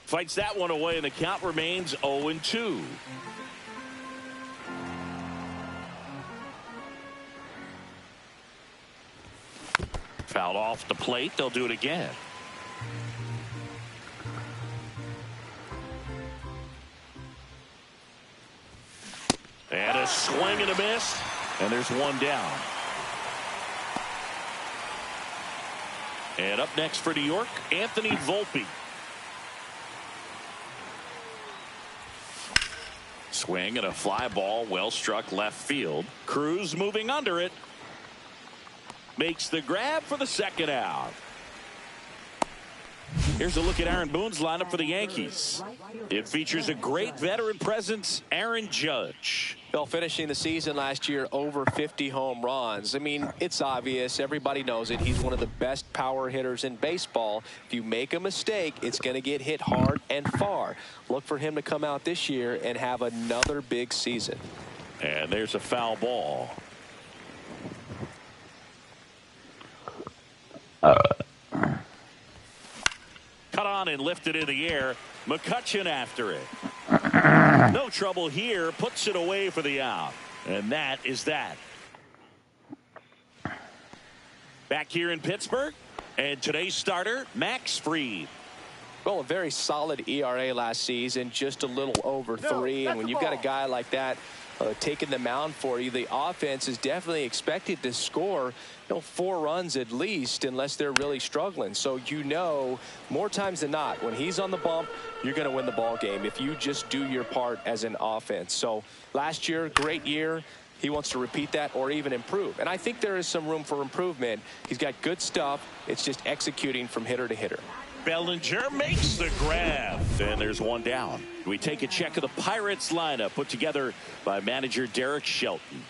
Fights that one away, and the count remains 0-2. Fouled off the plate. They'll do it again. And a swing and a miss. And there's one down. And up next for New York, Anthony Volpe. Swing and a fly ball, well struck left field. Cruz moving under it. Makes the grab for the second out. Here's a look at Aaron Boone's lineup for the Yankees. It features a great veteran presence, Aaron Judge. Well, finishing the season last year over 50 home runs. I mean, it's obvious. Everybody knows it. He's one of the best power hitters in baseball. If you make a mistake, it's going to get hit hard and far. Look for him to come out this year and have another big season. And there's a foul ball. Cut on and lifted in the air. McCutchen after it. No trouble here. Puts it away for the out. And that is that. Back here in Pittsburgh. And today's starter, Max Fried. Well, a very solid ERA last season. Just a little over 3. And when you've got a guy like that taking the mound for you, the offense is definitely expected to score 4 runs at least, unless they're really struggling. So more times than not, when he's on the bump, you're going to win the ball game if you just do your part as an offense. So last year, great year. He wants to repeat that or even improve. And I think there is some room for improvement. He's got good stuff. It's just executing from hitter to hitter. Bellinger makes the grab. And there's one down. We take a check of the Pirates lineup put together by manager Derek Shelton.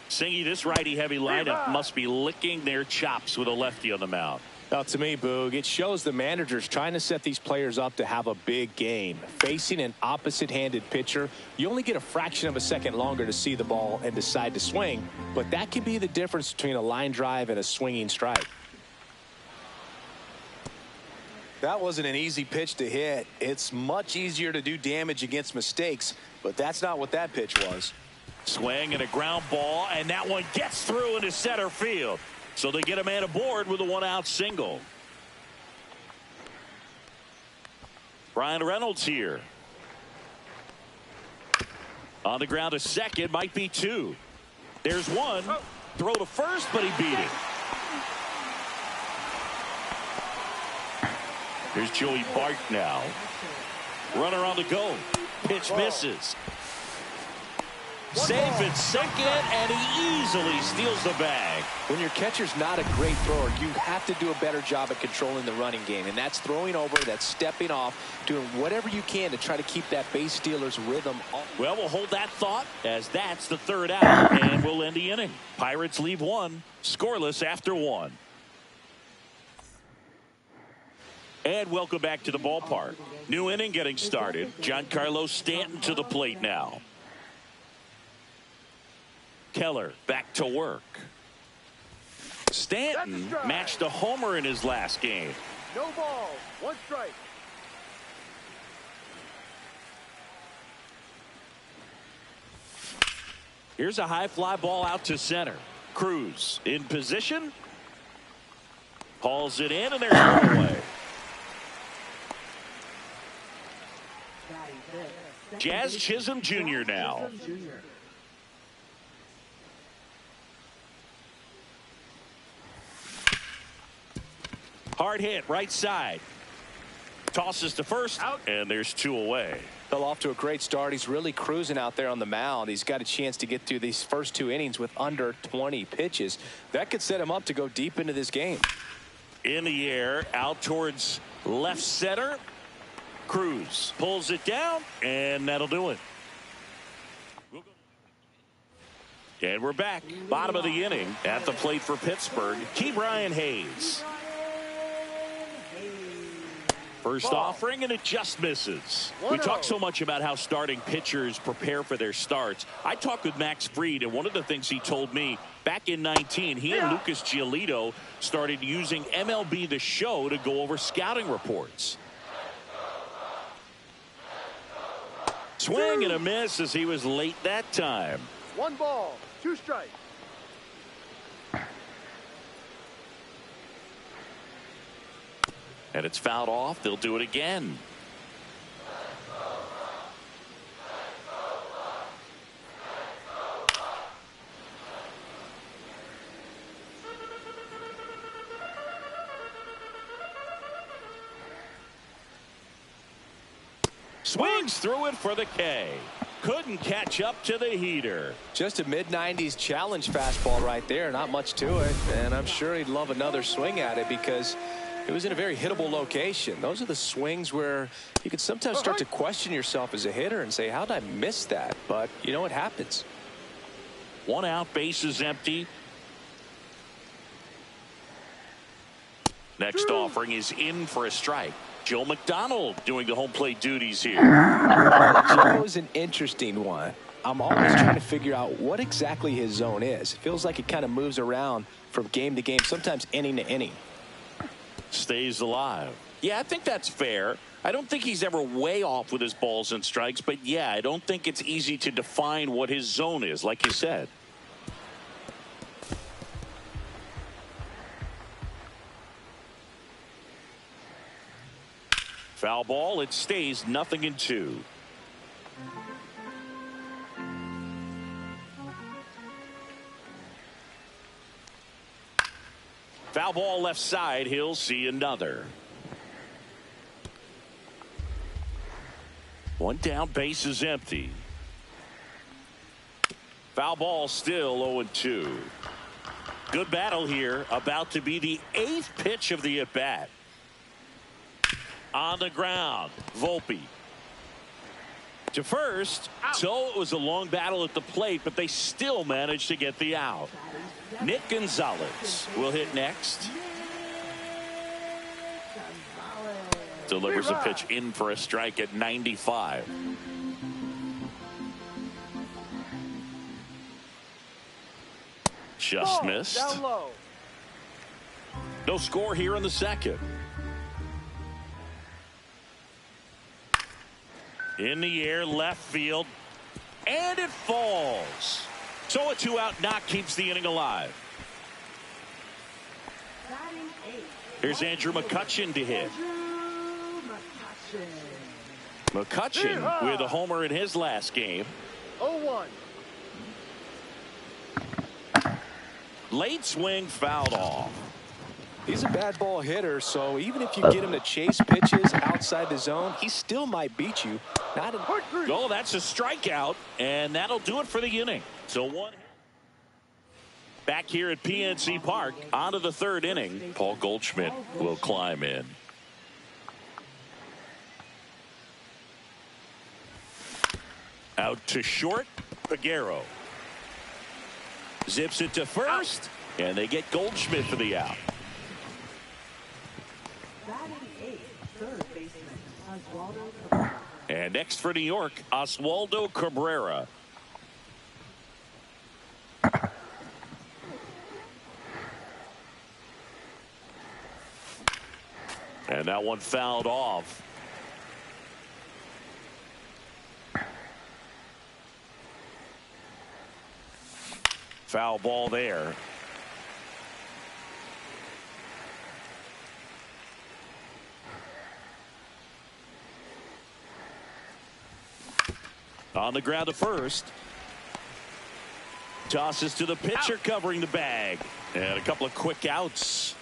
Singy, this righty-heavy lineup must be licking their chops with a lefty on the mound. Well, to me, Boog, it shows the managers trying to set these players up to have a big game. Facing an opposite-handed pitcher, you only get a fraction of a second longer to see the ball and decide to swing, but that can be the difference between a line drive and a swinging strike. That wasn't an easy pitch to hit. It's much easier to do damage against mistakes, but that's not what that pitch was. Swing and a ground ball, and that one gets through into center field. So they get a man aboard with a 1-out single. Brian Reynolds here. On the ground to second, might be 2. There's 1. Throw to first, but he beat it. Here's Joey Bart now. Runner on the go. Pitch misses. Safe at second, and he easily steals the bag. When your catcher's not a great thrower, you have to do a better job at controlling the running game. And that's throwing over, that's stepping off, doing whatever you can to try to keep that base stealer's rhythm off. Well, we'll hold that thought as that's the 3rd out, and we'll end the inning. Pirates leave 1, scoreless after 1. And welcome back to the ballpark. New inning getting started. Giancarlo Stanton to the plate now. Keller back to work. Stanton matched a homer in his last game. No ball, 1 strike. Here's a high fly ball out to center. Cruz in position. Hauls it in, and there's one away. Jazz Chisholm Jr. now. Hard hit, right side. Tosses to first, and there's 2 away. Fell off to a great start. He's really cruising out there on the mound. He's got a chance to get through these first 2 innings with under 20 pitches. That could set him up to go deep into this game. In the air, out towards left center. Cruz pulls it down, and that'll do it. And we're back. Bottom of the inning at the plate for Pittsburgh. Ke'Bryan Hayes. First offering, and it just misses. We talk so much about how starting pitchers prepare for their starts. I talked with Max Fried, and one of the things he told me back in 19, he and Lucas Giolito started using MLB The Show to go over scouting reports. Swing and a miss as he was late that time. 1 ball, 2 strikes. And it's fouled off. They'll do it again. Swings through it for the K. Couldn't catch up to the heater. Just a mid-90s challenge fastball right there. Not much to it. And I'm sure he'd love another swing at it because it was in a very hittable location. Those are the swings where you can sometimes start to question yourself as a hitter and say, how did I miss that? But, you know, it happens. 1 out, bases empty. Next offering is in for a strike. Joe McDonald doing the home plate duties here. Joe is an interesting one. I'm always trying to figure out what exactly his zone is. It feels like it kind of moves around from game to game, sometimes inning to inning. Stays alive. Yeah, I think that's fair. I don't think he's ever way off with his balls and strikes, but yeah, I don't think it's easy to define what his zone is, like you said. Foul ball. It stays 0-2. Foul ball left side. He'll see another. 1 down, base is empty. Foul ball, still 0-2. Good battle here. About to be the 8th pitch of the at-bat. On the ground, Volpe to first. So it was a long battle at the plate, but they still managed to get the out. Nick Gonzalez will hit next. Delivers a pitch in for a strike at 95. Just missed. Down low. No score here in the second. In the air, left field, and it falls. So a 2-out knock keeps the inning alive. Here's Andrew McCutchen to hit. McCutchen with a homer in his last game. 0-1. Late swing, fouled off. He's a bad ball hitter, so even if you get him to chase pitches outside the zone, he still might beat you. Oh, that's a strikeout, and that'll do it for the inning. So 1. Back here at PNC Park, on to the 3rd inning. Paul Goldschmidt will climb in. Out to short, Peguero. Zips it to first, and they get Goldschmidt for the out. And next for New York, Oswaldo Cabrera. And that one fouled off. Foul ball there. On the ground to first. Tosses to the pitcher covering the bag. And a couple of quick outs.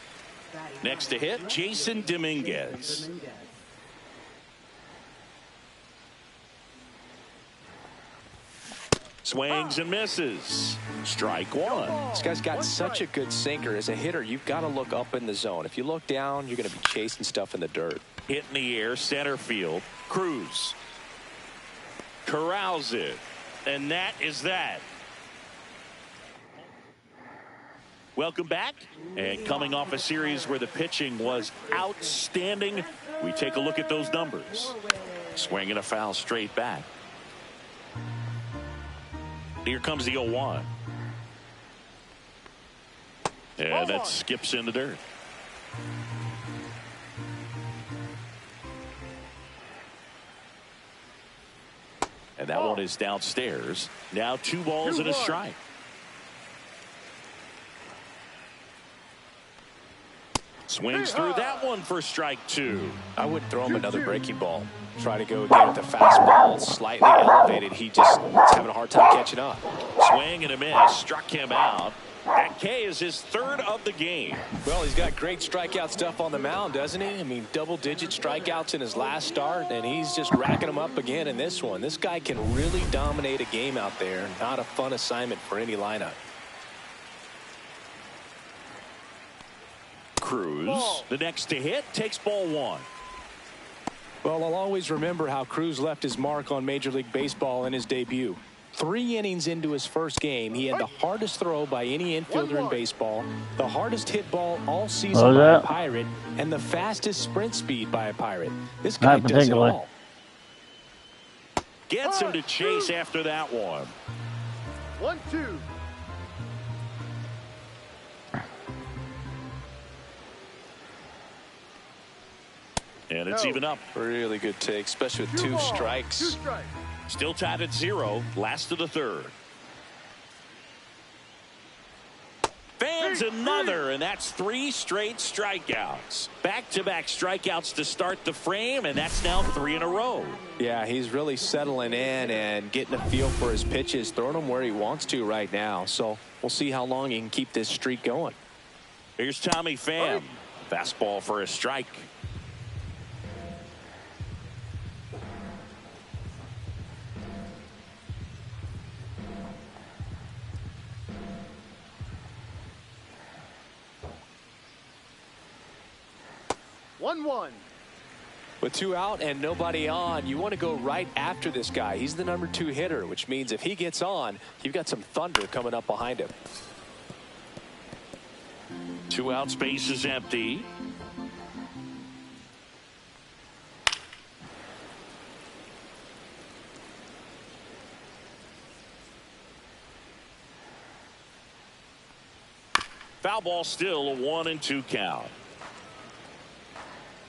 Next to hit, Jason Dominguez. Swings and misses. Strike 1. This guy's got such a good sinker. As a hitter, you've got to look up in the zone. If you look down, you're going to be chasing stuff in the dirt. Hit in the air, center field. Cruz corrals it. And that is that. Welcome back. And coming off a series where the pitching was outstanding, We take a look at those numbers. Swing and a foul straight back. Here comes the 0-1. And that skips in the dirt. And that one is downstairs. Now 2 balls and a strike. Swings through that one for strike 2. I wouldn't throw him another breaking ball. Try to go again with a fastball slightly elevated. He just is having a hard time catching up. Swing and a miss. Struck him out. That K is his 3rd of the game. Well, he's got great strikeout stuff on the mound, doesn't he? I mean, double-digit strikeouts in his last start, and he's just racking them up again in this one. This guy can really dominate a game out there. Not a fun assignment for any lineup. Cruz, the next to hit, takes ball 1. Well, I'll always remember how Cruz left his mark on Major League Baseball in his debut. 3 innings into his first game, he had the hardest throw by any infielder in baseball, the hardest hit ball all season by a Pirate, and the fastest sprint speed by a Pirate. This guy does it all. Gets him to chase after that one. 1-2. And it's even up. Really good take, especially with 2 strikes. 2 strikes. Still tied at 0. Last of the 3rd. Fans another, and that's 3 straight strikeouts. Back-to-back strikeouts to start the frame, and that's now 3 in a row. Yeah, he's really settling in and getting a feel for his pitches, throwing them where he wants to right now. So we'll see how long he can keep this streak going. Here's Tommy Pham. Fastball for a strike. With 2 out and nobody on, you want to go right after this guy. He's the number 2 hitter, which means if he gets on, you've got some thunder coming up behind him. 2 out, space is empty. Foul ball, still a 1-2 count.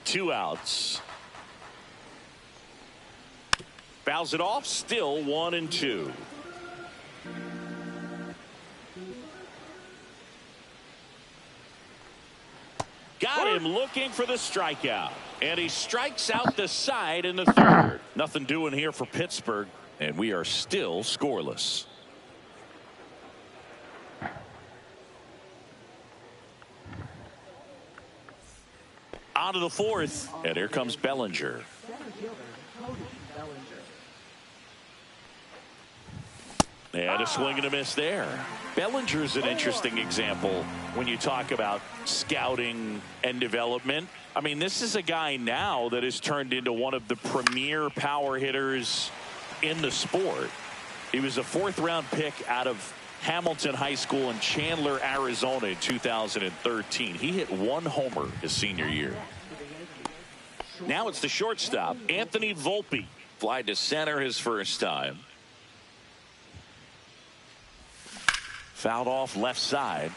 2 outs. Fouls it off, still 1-2. Got him looking for the strikeout. And he strikes out the side in the 3rd. Nothing doing here for Pittsburgh, and we are still scoreless. On to the 4th, and here comes Bellinger. And a swing and a miss there. Bellinger's an interesting example when you talk about scouting and development. I mean, this is a guy now that has turned into one of the premier power hitters in the sport. He was a 4th-round pick out of Hamilton High School in Chandler, Arizona in 2013. He hit 1 homer his senior year. Now it's the shortstop, Anthony Volpe. Fly to center his first time. Fouled off left side.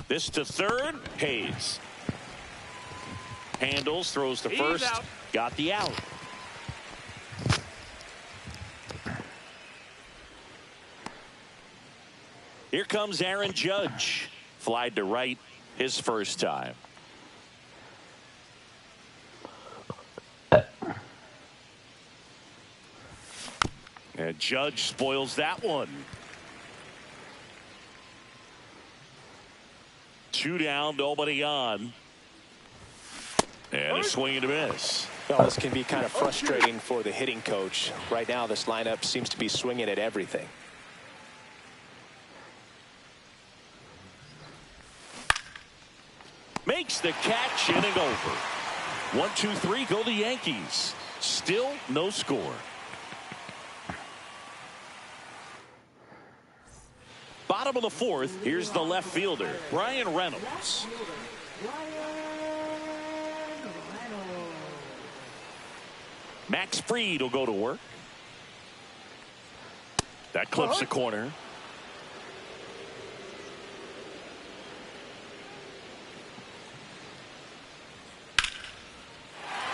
This to 3rd. Hayes handles, throws to first. Got the out. Here comes Aaron Judge. Flied to right his first time. And Judge spoils that one. 2 down, nobody on. And a swing and a miss. Well, this can be kind of frustrating for the hitting coach. Right now, this lineup seems to be swinging at everything. Makes the catch, inning over. 1-2-3, go the Yankees. Still no score. Bottom of the fourth. Here's the left fielder, Bryan Reynolds. Max Fried will go to work. That clips the corner.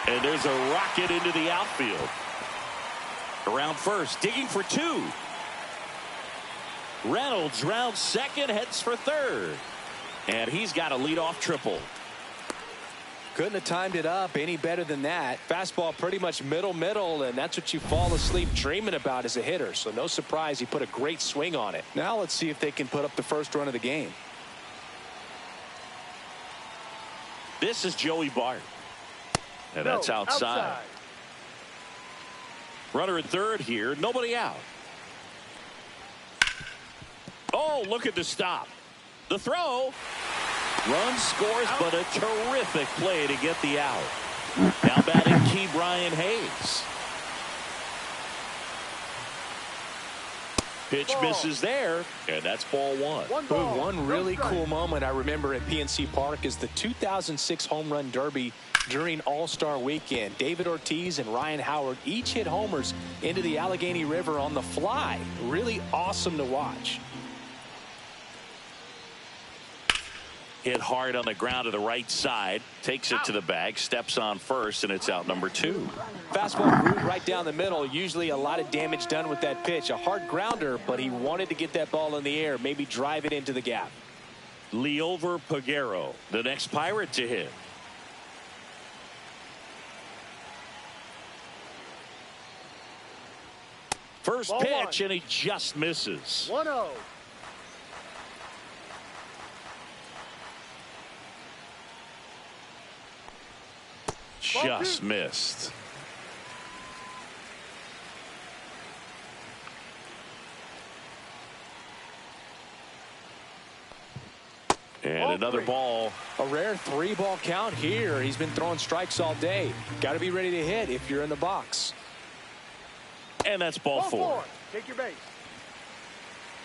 And there's a rocket into the outfield. Around first, digging for two. Reynolds rounds second, heads for third. And he's got a leadoff triple. Couldn't have timed it up any better than that. Fastball pretty much middle, and that's what you fall asleep dreaming about as a hitter. So no surprise he put a great swing on it. Now let's see if they can put up the first run of the game. This is Joey Bart. And that's outside. Runner at third here. Nobody out. Oh, look at the stop. The throw. Run scores, but a terrific play to get the out. Now batting key Brian Hayes. Pitch misses there, and that's ball one. One really cool moment I remember at PNC Park is the 2006 Home Run Derby during All-Star Weekend. David Ortiz and Ryan Howard each hit homers into the Allegheny River on the fly. Really awesome to watch. Hit hard on the ground to the right side. Takes it to the bag. Steps on first, and it's out number two. Fastball root right down the middle. Usually a lot of damage done with that pitch. A hard grounder, but he wanted to get that ball in the air. Maybe drive it into the gap. Liover Peguero, the next Pirate to hit. First pitch, and he just misses. 1-0. Just missed. And another ball. A rare 3-ball count here. He's been throwing strikes all day. Got to be ready to hit if you're in the box. And that's ball four. Take your base.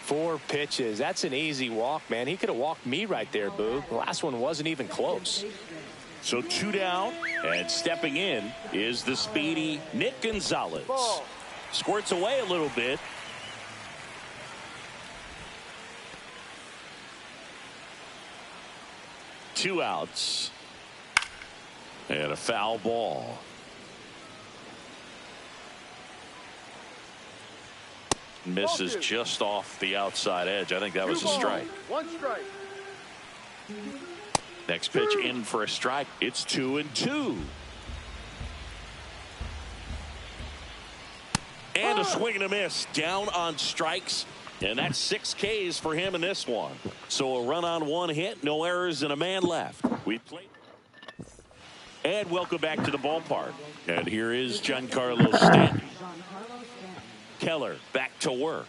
4 pitches. That's an easy walk, man. He could have walked me right there, Boog. The last one wasn't even close. So 2 down, and stepping in is the speedy Nick Gonzalez. Squirts away a little bit. Two outs. And a foul ball. Misses just off the outside edge. I think that was a strike. 1 strike. Next pitch in for a strike. It's 2-2. And a swing and a miss. Down on strikes. And that's 6 Ks for him in this one. So a run on 1 hit, no errors, and a man left. We played. And welcome back to the ballpark. And here is Giancarlo Stanton. Keller back to work.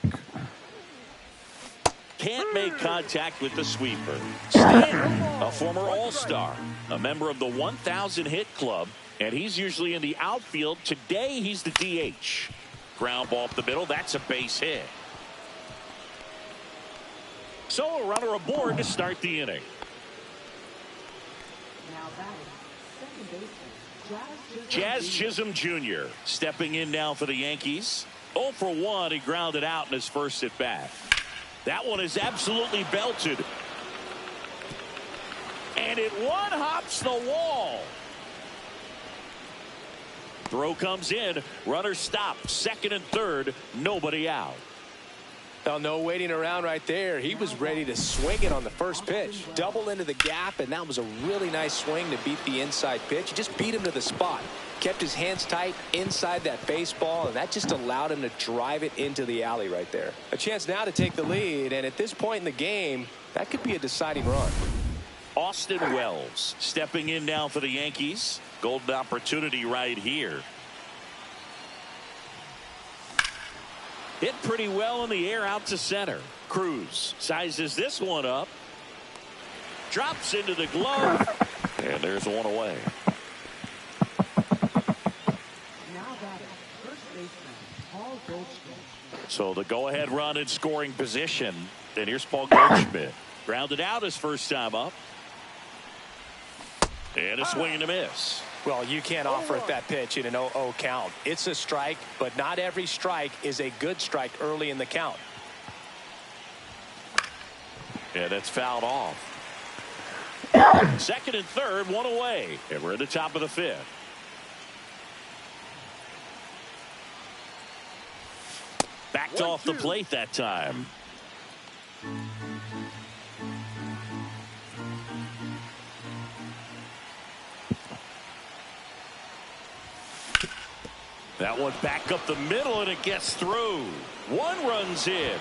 Can't make contact with the sweeper. Stanton, a former All-Star, a member of the 1,000 hit club, and he's usually in the outfield. Today he's the DH. Ground ball up the middle. That's a base hit. So a runner aboard to start the inning. Jazz Chisholm Jr. stepping in now for the Yankees. 0 for 1. He grounded out in his first at bat. That one is absolutely belted. And it one-hops the wall. Throw comes in. Runner stopped. Second and third. Nobody out. Now, no waiting around right there. He was ready to swing it on the first pitch. Double into the gap, and that was a really nice swing to beat the inside pitch. He just beat him to the spot. Kept his hands tight inside that baseball, and that just allowed him to drive it into the alley right there. A chance now to take the lead, and at this point in the game, that could be a deciding run. Austin Wells stepping in now for the Yankees. Golden opportunity right here. Hit pretty well in the air out to center. Cruz sizes this one up. Drops into the glove. And there's one away. So the go-ahead run in scoring position and here's Paul Goldschmidt. Grounded out his first time up. And a swing and a miss. Well, you can't offer it that pitch in an 0-0 count. It's a strike, but not every strike is a good strike early in the count. And that's fouled off. Second and third, one away. And we're at the top of the fifth. Backed off the plate that time. That one back up the middle, and it gets through. One runs in.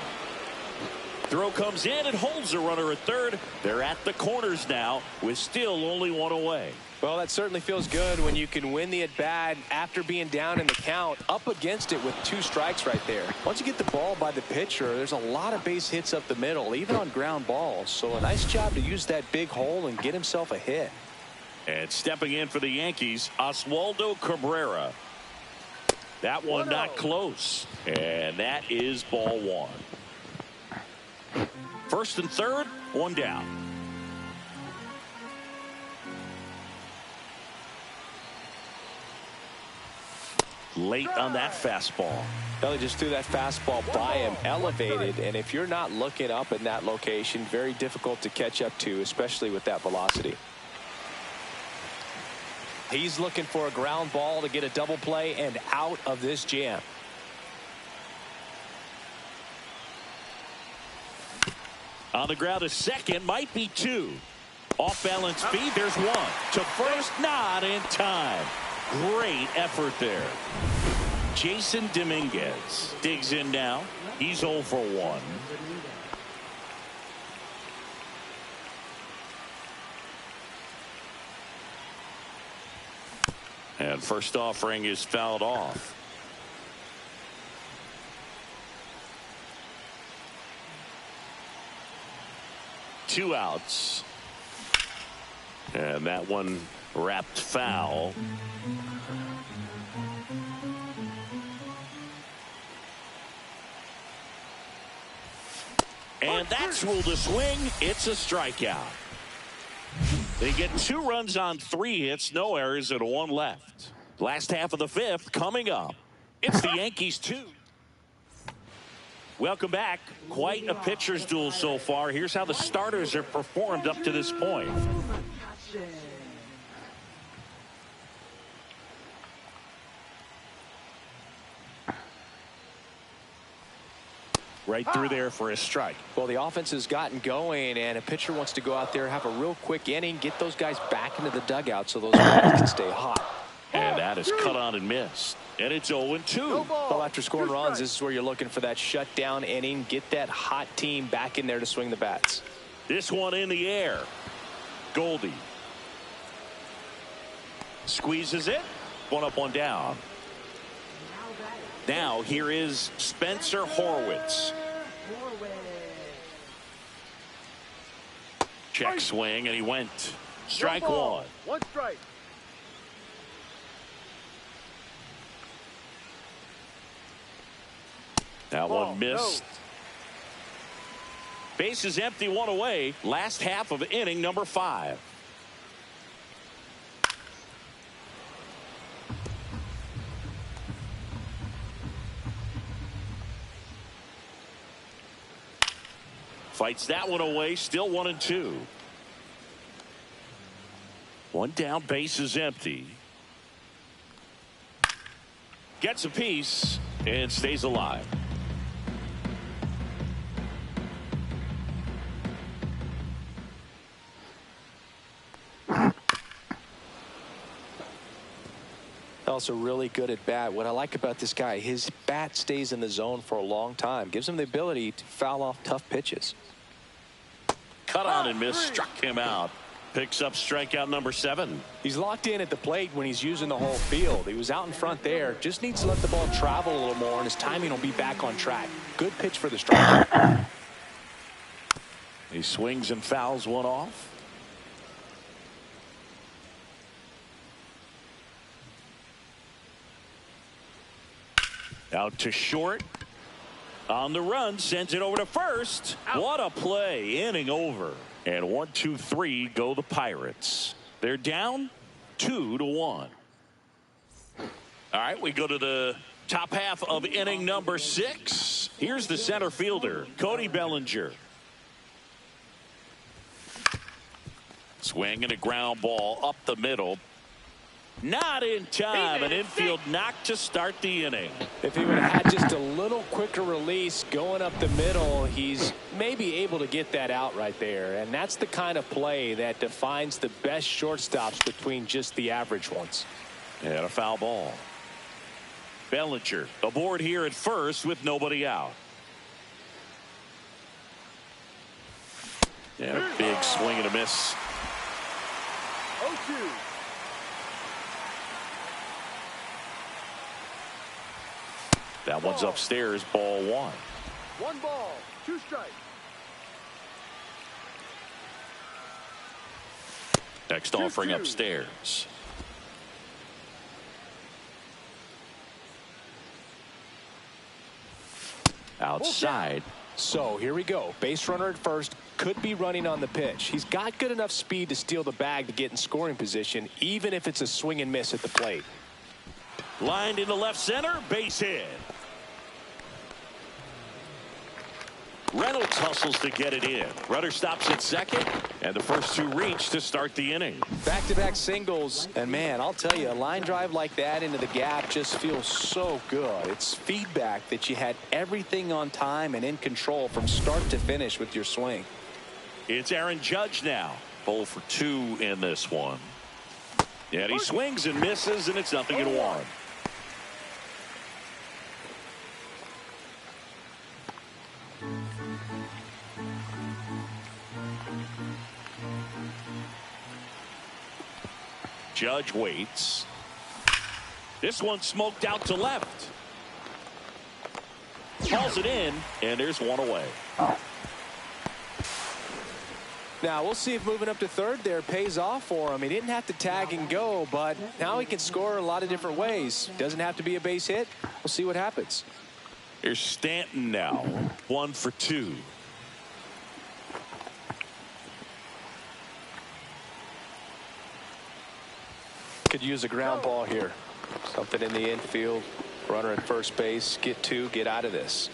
Throw comes in and holds the runner at third. They're at the corners now with still only one away. Well, that certainly feels good when you can win the at-bat after being down in the count, up against it with 2 strikes right there. Once you get the ball by the pitcher, there's a lot of base hits up the middle, even on ground balls. So a nice job to use that big hole and get himself a hit. And stepping in for the Yankees, Oswaldo Cabrera. That one not close. And that is ball one. First and third, one down. Late on that fastball. They just threw that fastball by him, elevated, and if you're not looking up in that location, very difficult to catch up to, especially with that velocity. He's looking for a ground ball to get a double play and out of this jam. On the ground, a second, might be 2. Off balance feed, there's 1. To first, not in time. Great effort there. Jason Dominguez digs in now. He's 0 for 1. And first offering is fouled off. Two outs. And that one wrapped foul. And that's ruled a swing. It's a strikeout. They get 2 runs on 3 hits, no errors, and 1 left. Last half of the fifth coming up. It's the Yankees 2. Welcome back. Quite a pitcher's duel so far. Here's how the starters have performed up to this point. Right through there for a strike. Well, the offense has gotten going, and a pitcher wants to go out there, have a real quick inning, get those guys back into the dugout so those guys can stay hot. And that is cut on and missed. And it's 0-2. Well, after scoring runs, this is where you're looking for that shutdown inning. Get that hot team back in there to swing the bats. This one in the air. Goldie squeezes it. 1 up, 1 down. Now here is Spencer Horwitz. Check swing, and he went. Strike 1. 1 strike. That one missed. Base is empty, 1 away. Last half of inning number 5. Fights that one away. Still 1-2. 1 down. Base is empty. Gets a piece and stays alive. Also really good at bat. What I like about this guy, his bat stays in the zone for a long time. Gives him the ability to foul off tough pitches. Cut on and miss. Struck him out. Picks up strikeout number 7. He's locked in at the plate when he's using the whole field. He was out in front there. Just needs to let the ball travel a little more, and his timing will be back on track. Good pitch for the striker. He swings and fouls one off. Out to short. On the run, sends it over to first. What a play. Inning over. And 1, 2, 3 go the Pirates. They're down 2-1. All right, we go to the top half of inning number 6. Here's the center fielder, Cody Bellinger. Swing and a ground ball up the middle. Not in time. An infield knock to start the inning. If he would have had just a little quicker release going up the middle, he's maybe able to get that out right there. And that's the kind of play that defines the best shortstops between just the average ones. And a foul ball. Bellinger aboard here at first with nobody out. And a big swing and a miss. 0-2. That one's upstairs, ball 1. 1 ball, 2 strikes. Next offering upstairs. Outside. So here we go. Base runner at first, could be running on the pitch. He's got good enough speed to steal the bag to get in scoring position, even if it's a swing and miss at the plate. Lined into left center, base hit. Reynolds hustles to get it in. Runner stops at second, and the first 2 reach to start the inning. Back-to-back singles, and man, I'll tell you, a line drive like that into the gap just feels so good. It's feedback that you had everything on time and in control from start to finish with your swing. It's Aaron Judge now. 0 for 2 in this one. And he swings and misses, and it's 0-1. Judge waits. This one smoked out to left. Calls it in, and there's 1 away. Now we'll see if moving up to third there pays off for him. He didn't have to tag and go, but now he can score a lot of different ways. Doesn't have to be a base hit. We'll see what happens. Here's Stanton now. 1 for 2. Could use a ground ball here. Something in the infield. Runner at first base. Get 2. Get out of this.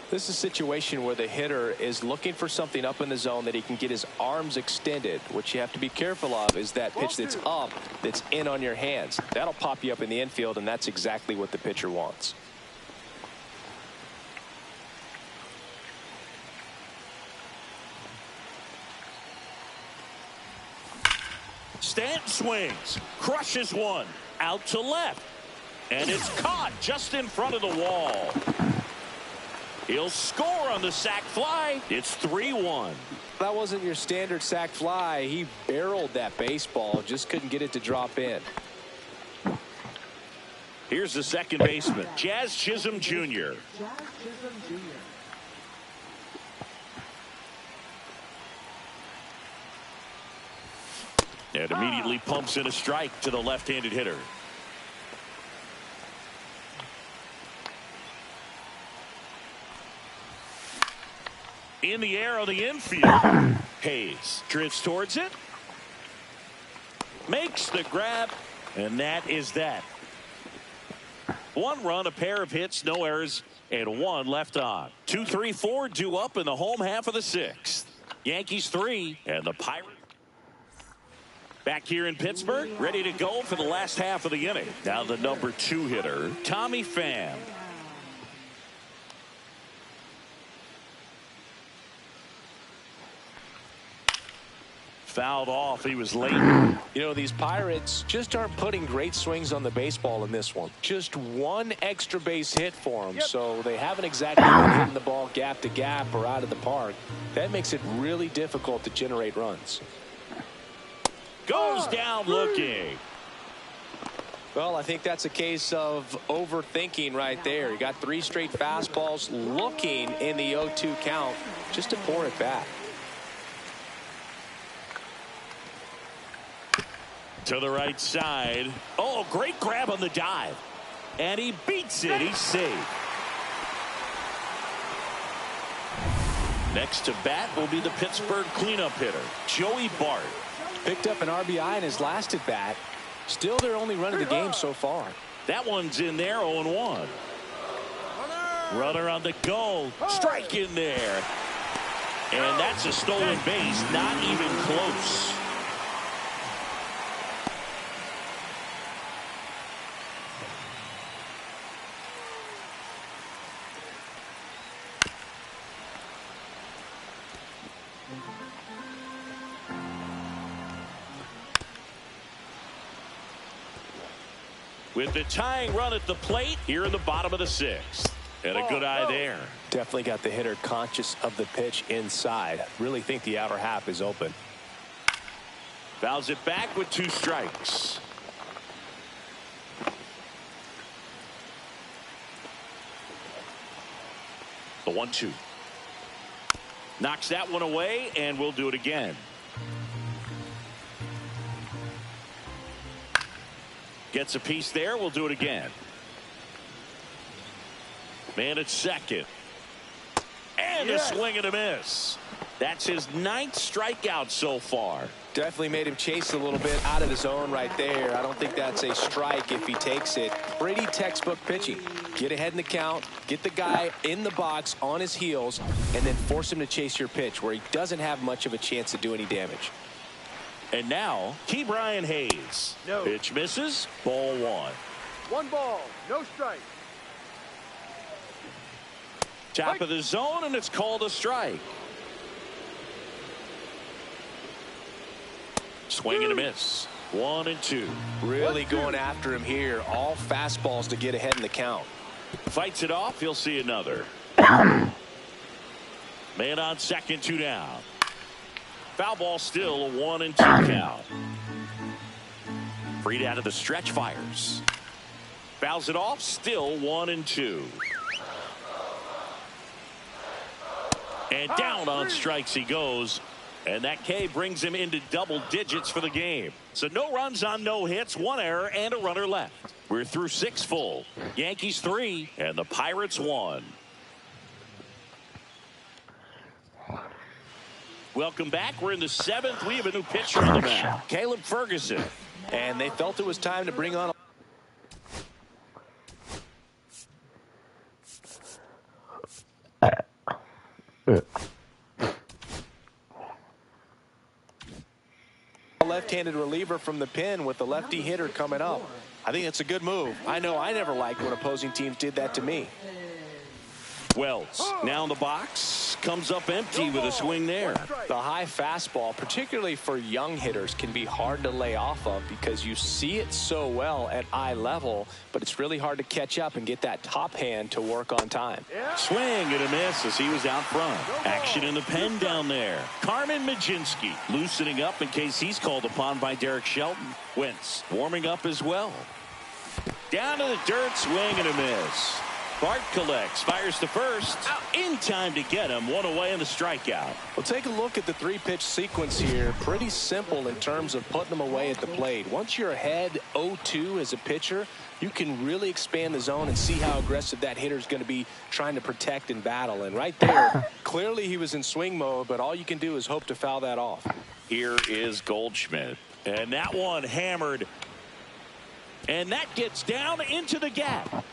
This is a situation where the hitter is looking for something up in the zone that he can get his arms extended. What you have to be careful of is that pitch that's up, that's in on your hands. That'll pop you up in the infield, and that's exactly what the pitcher wants. Stanton swings, crushes one, out to left, and it's caught just in front of the wall. He'll score on the sac fly. It's 3-1. That wasn't your standard sac fly. He barreled that baseball, just couldn't get it to drop in. Here's the second baseman, Jazz Chisholm Jr. And immediately pumps in a strike to the left-handed hitter. In the air on the infield. Hayes drifts towards it. Makes the grab. And that is that. 1 run, a pair of hits, no errors, and 1 left on. 2, 3, 4 due up in the home half of the 6th. Yankees 3 and the Pirates back here in Pittsburgh, ready to go for the last half of the inning. Now the number 2 hitter, Tommy Pham. Fouled off. He was late. You know, these Pirates just aren't putting great swings on the baseball in this one. Just 1 extra base hit for them. So they haven't exactly been hitting the ball gap to gap or out of the park. That makes it really difficult to generate runs. Goes down looking. Well, I think that's a case of overthinking right there. You got 3 straight fastballs looking in the 0-2 count just to pour it back. To the right side. Oh, great grab on the dive. And he beats it. He's safe. Next to bat will be the Pittsburgh cleanup hitter, Joey Bart. Picked up an RBI in his last at bat. Still their only run of the game so far. That one's in there, 0-1. Runner on the go. Strike in there. And that's a stolen base, not even close. With the tying run at the plate here in the bottom of the sixth. And a good eye there. Definitely got the hitter conscious of the pitch inside. Really think the outer half is open. Fouls it back with 2 strikes. The 1-2. Knocks that one away, and we'll do it again. Gets a piece there. We'll do it again. Man at second. And a swing and a miss. That's his 9th strikeout so far. Definitely made him chase a little bit out of the zone right there. I don't think that's a strike if he takes it. Pretty textbook pitching. Get ahead in the count, get the guy in the box on his heels, and then force him to chase your pitch where he doesn't have much of a chance to do any damage. And now, Ke'Bryan Hayes. No. Pitch misses. Ball 1. 1 ball, no strike. Top of the zone, and it's called a strike. Swing and a miss. 1-2. Really going after him here. All fastballs to get ahead in the count. Fights it off. He'll see another. Man on second, 2 down. Foul ball still, a 1-2 count. Freed out of the stretch, fires. Fouls it off, still 1-2. And down on strikes he goes. And that K brings him into double digits for the game. So no runs on no hits, 1 error, and a runner left. We're through 6 full. Yankees 3 and the Pirates 1. Welcome back. We're in the 7th. We have a new pitcher on the mound, Caleb Ferguson. And they felt it was time to bring on a left-handed reliever from the pen with the lefty hitter coming up. I think it's a good move. I know I never liked when opposing teams did that to me. Wells now in the box, comes up empty with a swing there. The high fastball, particularly for young hitters, can be hard to lay off of because you see it so well at eye level, but it's really hard to catch up and get that top hand to work on time. Swing and a miss as he was out front. Action in the pen down there. Carmen Mlodzinski loosening up in case he's called upon by Derek Shelton. Wentz warming up as well. Down to the dirt, swing and a miss. Bart collects, fires to first. In time to get him. 1 away in the strikeout. Well, take a look at the 3-pitch sequence here. Pretty simple in terms of putting them away at the plate. Once you're ahead 0-2 as a pitcher, you can really expand the zone and see how aggressive that hitter is going to be trying to protect and battle. And right there, clearly he was in swing mode, but all you can do is hope to foul that off. Here is Goldschmidt. And that one hammered. And that gets down into the gap.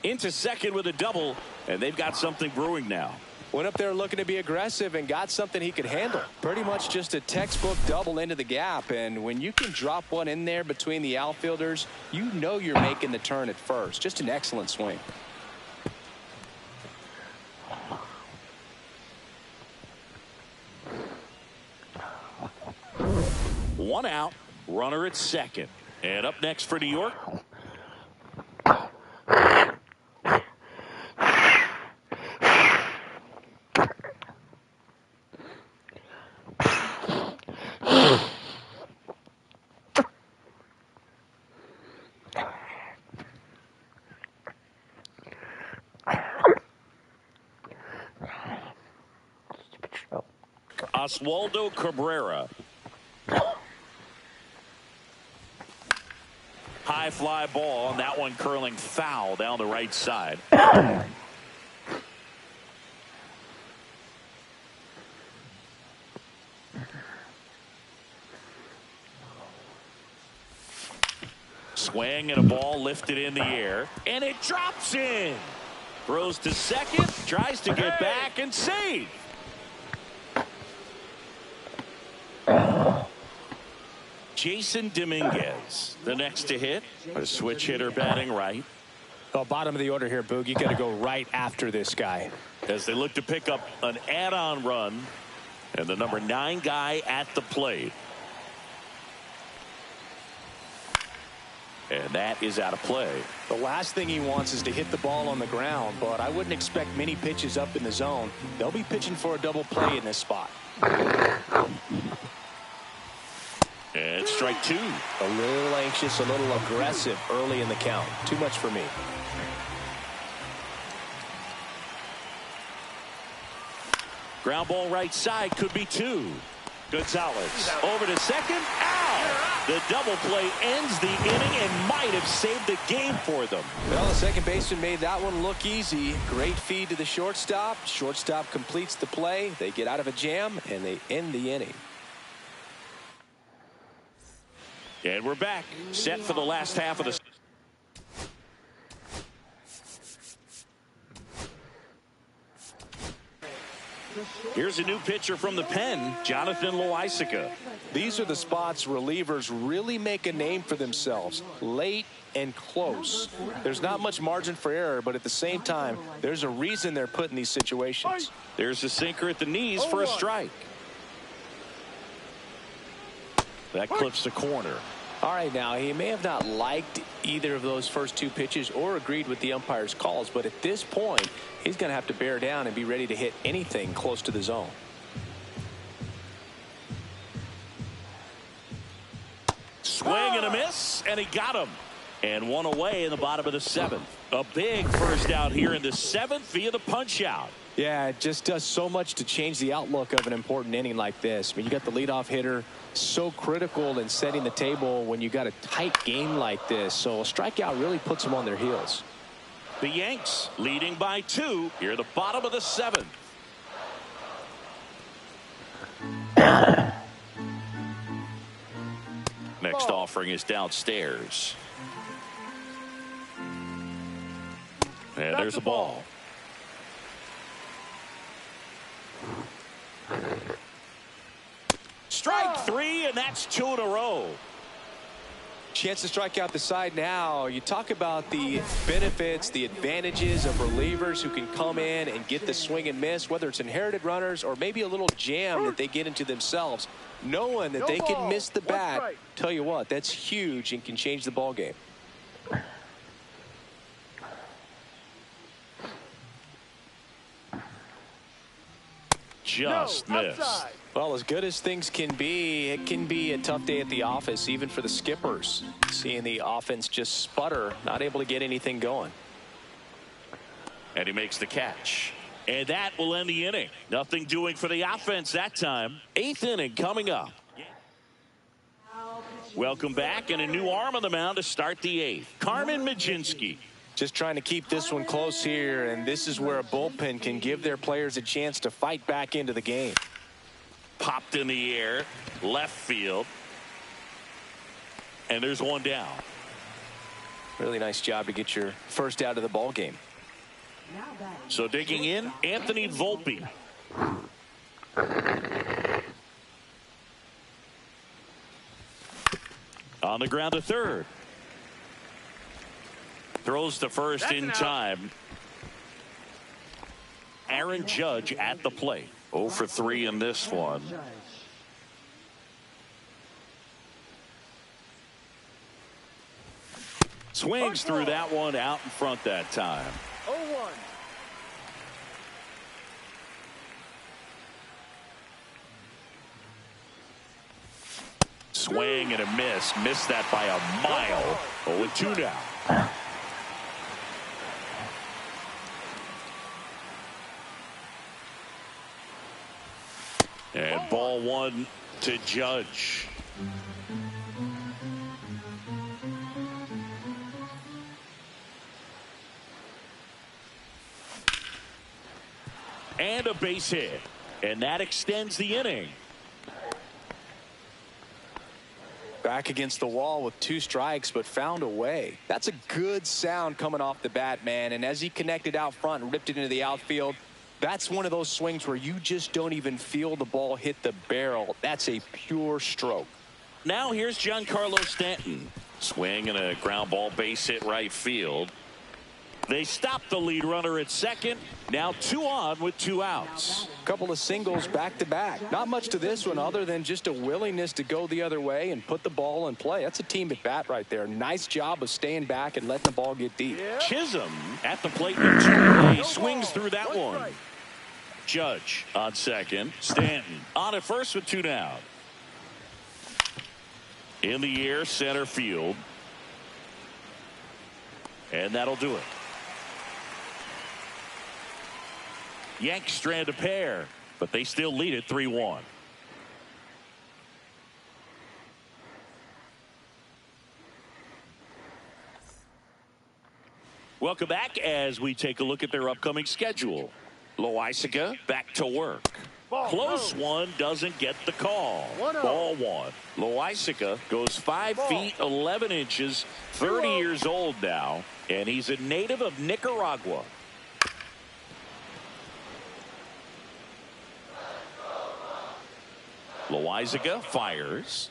Into second with a double, and they've got something brewing now. Went up there looking to be aggressive and got something he could handle. Pretty much just a textbook double into the gap, and when you can drop one in there between the outfielders, you know you're making the turn at first. Just an excellent swing. One out, runner at second. And up next for New York, Oswaldo Cabrera. High fly ball, and that one curling foul down the right side. Swing and a ball lifted in the air, and it drops in. Throws to second, tries to get back and save. Jason Dominguez, the next to hit. A switch hitter batting right. Well, bottom of the order here, Boog. You got to go right after this guy. As they look to pick up an add-on run, and the number 9 guy at the plate. And that is out of play. The last thing he wants is to hit the ball on the ground, but I wouldn't expect many pitches up in the zone. They'll be pitching for a double play in this spot. And strike 2. A little anxious, a little aggressive early in the count. Too much for me. Ground ball right side, could be 2. Gonzalez over to second. Out. The double play ends the inning and might have saved the game for them. Well, the second baseman made that one look easy. Great feed to the shortstop. Shortstop completes the play. They get out of a jam and they end the inning. And we're back, set for the last half of the. Here's a new pitcher from the pen, Jonathan Loaisiga. These are the spots relievers really make a name for themselves. Late and close. There's not much margin for error, but at the same time, there's a reason they're put in these situations. There's a sinker at the knees for a strike. That clips the corner. All right, now he may have not liked either of those first 2 pitches or agreed with the umpire's calls, but at this point he's going to have to bear down and be ready to hit anything close to the zone. Swing and a miss, and he got him. And one away in the bottom of the 7th. A big first out here in the 7th via the punch out. Yeah, it just does so much to change the outlook of an important inning like this. I mean, you got the leadoff hitter, so critical in setting the table when you got a tight game like this. So a strikeout really puts them on their heels. The Yanks leading by 2 here at the bottom of the 7th. Next offering is downstairs. And there's a ball. Strike 3, and that's 2 in a row. Chance to strike out the side now. You talk about the benefits, the advantages of relievers who can come in and get the swing and miss, whether it's inherited runners or maybe a little jam that they get into themselves. Knowing that they can miss the bat, tell you what, that's huge and can change the ball game. Just missed. Well, as good as things can be, it can be a tough day at the office, even for the skippers. Seeing the offense just sputter, not able to get anything going. And he makes the catch. And that will end the inning. Nothing doing for the offense that time. 8th inning coming up. Welcome back, and a new arm on the mound to start the 8th. Carmen Mlodzinski. Just trying to keep this one close here, and this is where a bullpen can give their players a chance to fight back into the game. Popped in the air, left field. And there's one down. Really nice job to get your first out of the ball game. So digging in, Anthony Volpe. On the ground to third. Throws to first in time. Aaron Judge at the plate. 0 for 3 in this one. Swings through that one, out in front that time. 0-1. Swing and a miss. Missed that by a mile. 0-2 now. And ball 1 to Judge. And a base hit. And that extends the inning. Back against the wall with 2 strikes, but found a way. That's a good sound coming off the bat, man. And as he connected out front and ripped it into the outfield, that's one of those swings where you just don't even feel the ball hit the barrel. That's a pure stroke. Now here's Giancarlo Stanton. Swing and a ground ball base hit right field. They stop the lead runner at second. Now 2 on with 2 outs. Couple of singles back to back. Not much to this one other than just a willingness to go the other way and put the ball in play. That's a team at bat right there. Nice job of staying back and letting the ball get deep. Chisholm at the plate in 2 He swings through that one. Judge on second. Stanton on at first with 2 down. In the air, center field. And that'll do it. Yanks strand a pair, but they still lead it 3-1. Welcome back as we take a look at their upcoming schedule. Loaisiga back to work. Close one doesn't get the call. Ball 1. Loaisiga goes 5 feet 11 inches, 30 years old now, and he's a native of Nicaragua. Loaisiga fires.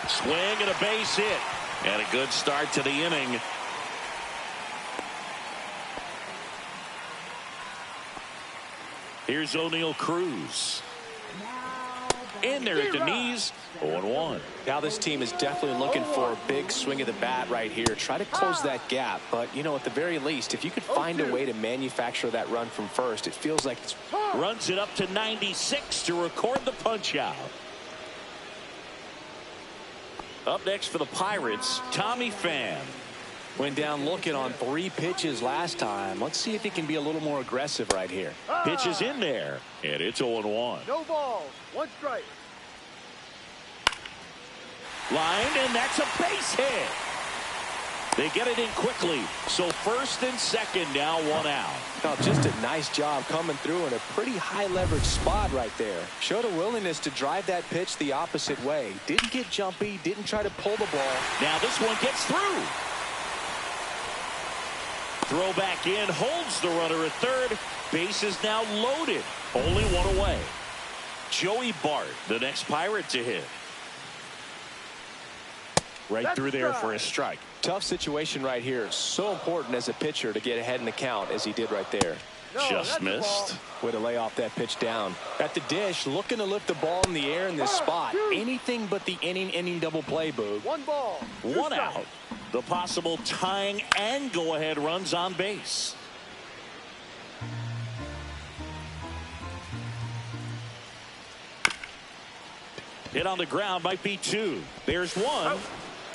Swing and a base hit. And a good start to the inning. Here's O'Neal Cruz. In there at the knees. 0-1. Now this team is definitely looking for a big swing of the bat right here. Try to close that gap. But, you know, at the very least, if you could find a way to manufacture that run from first, it feels like it's... Runs it up to 96 to record the punch out. Up next for the Pirates, Tommy Pham. Went down looking on 3 pitches last time. Let's see if he can be a little more aggressive right here. Pitches in there, and it's 0-1. No balls, 1 strike. Lined, and that's a base hit. They get it in quickly. So first and second now 1 out. Now just a nice job coming through in a pretty high leverage spot right there. Showed a willingness to drive that pitch the opposite way. Didn't get jumpy, didn't try to pull the ball. Now this one gets through. Throw back in, holds the runner at third. Base is now loaded. Only 1 away. Joey Bart, the next Pirate to hit. Right through there for a strike. Tough situation right here. So important as a pitcher to get ahead in the count as he did right there. Just missed. Way to lay off that pitch down. At the dish, looking to lift the ball in the air in this spot. Anything but the inning double play, Boog. 1 ball. 1 out. The possible tying and go-ahead runs on base. Hit on the ground might be 2. There's 1.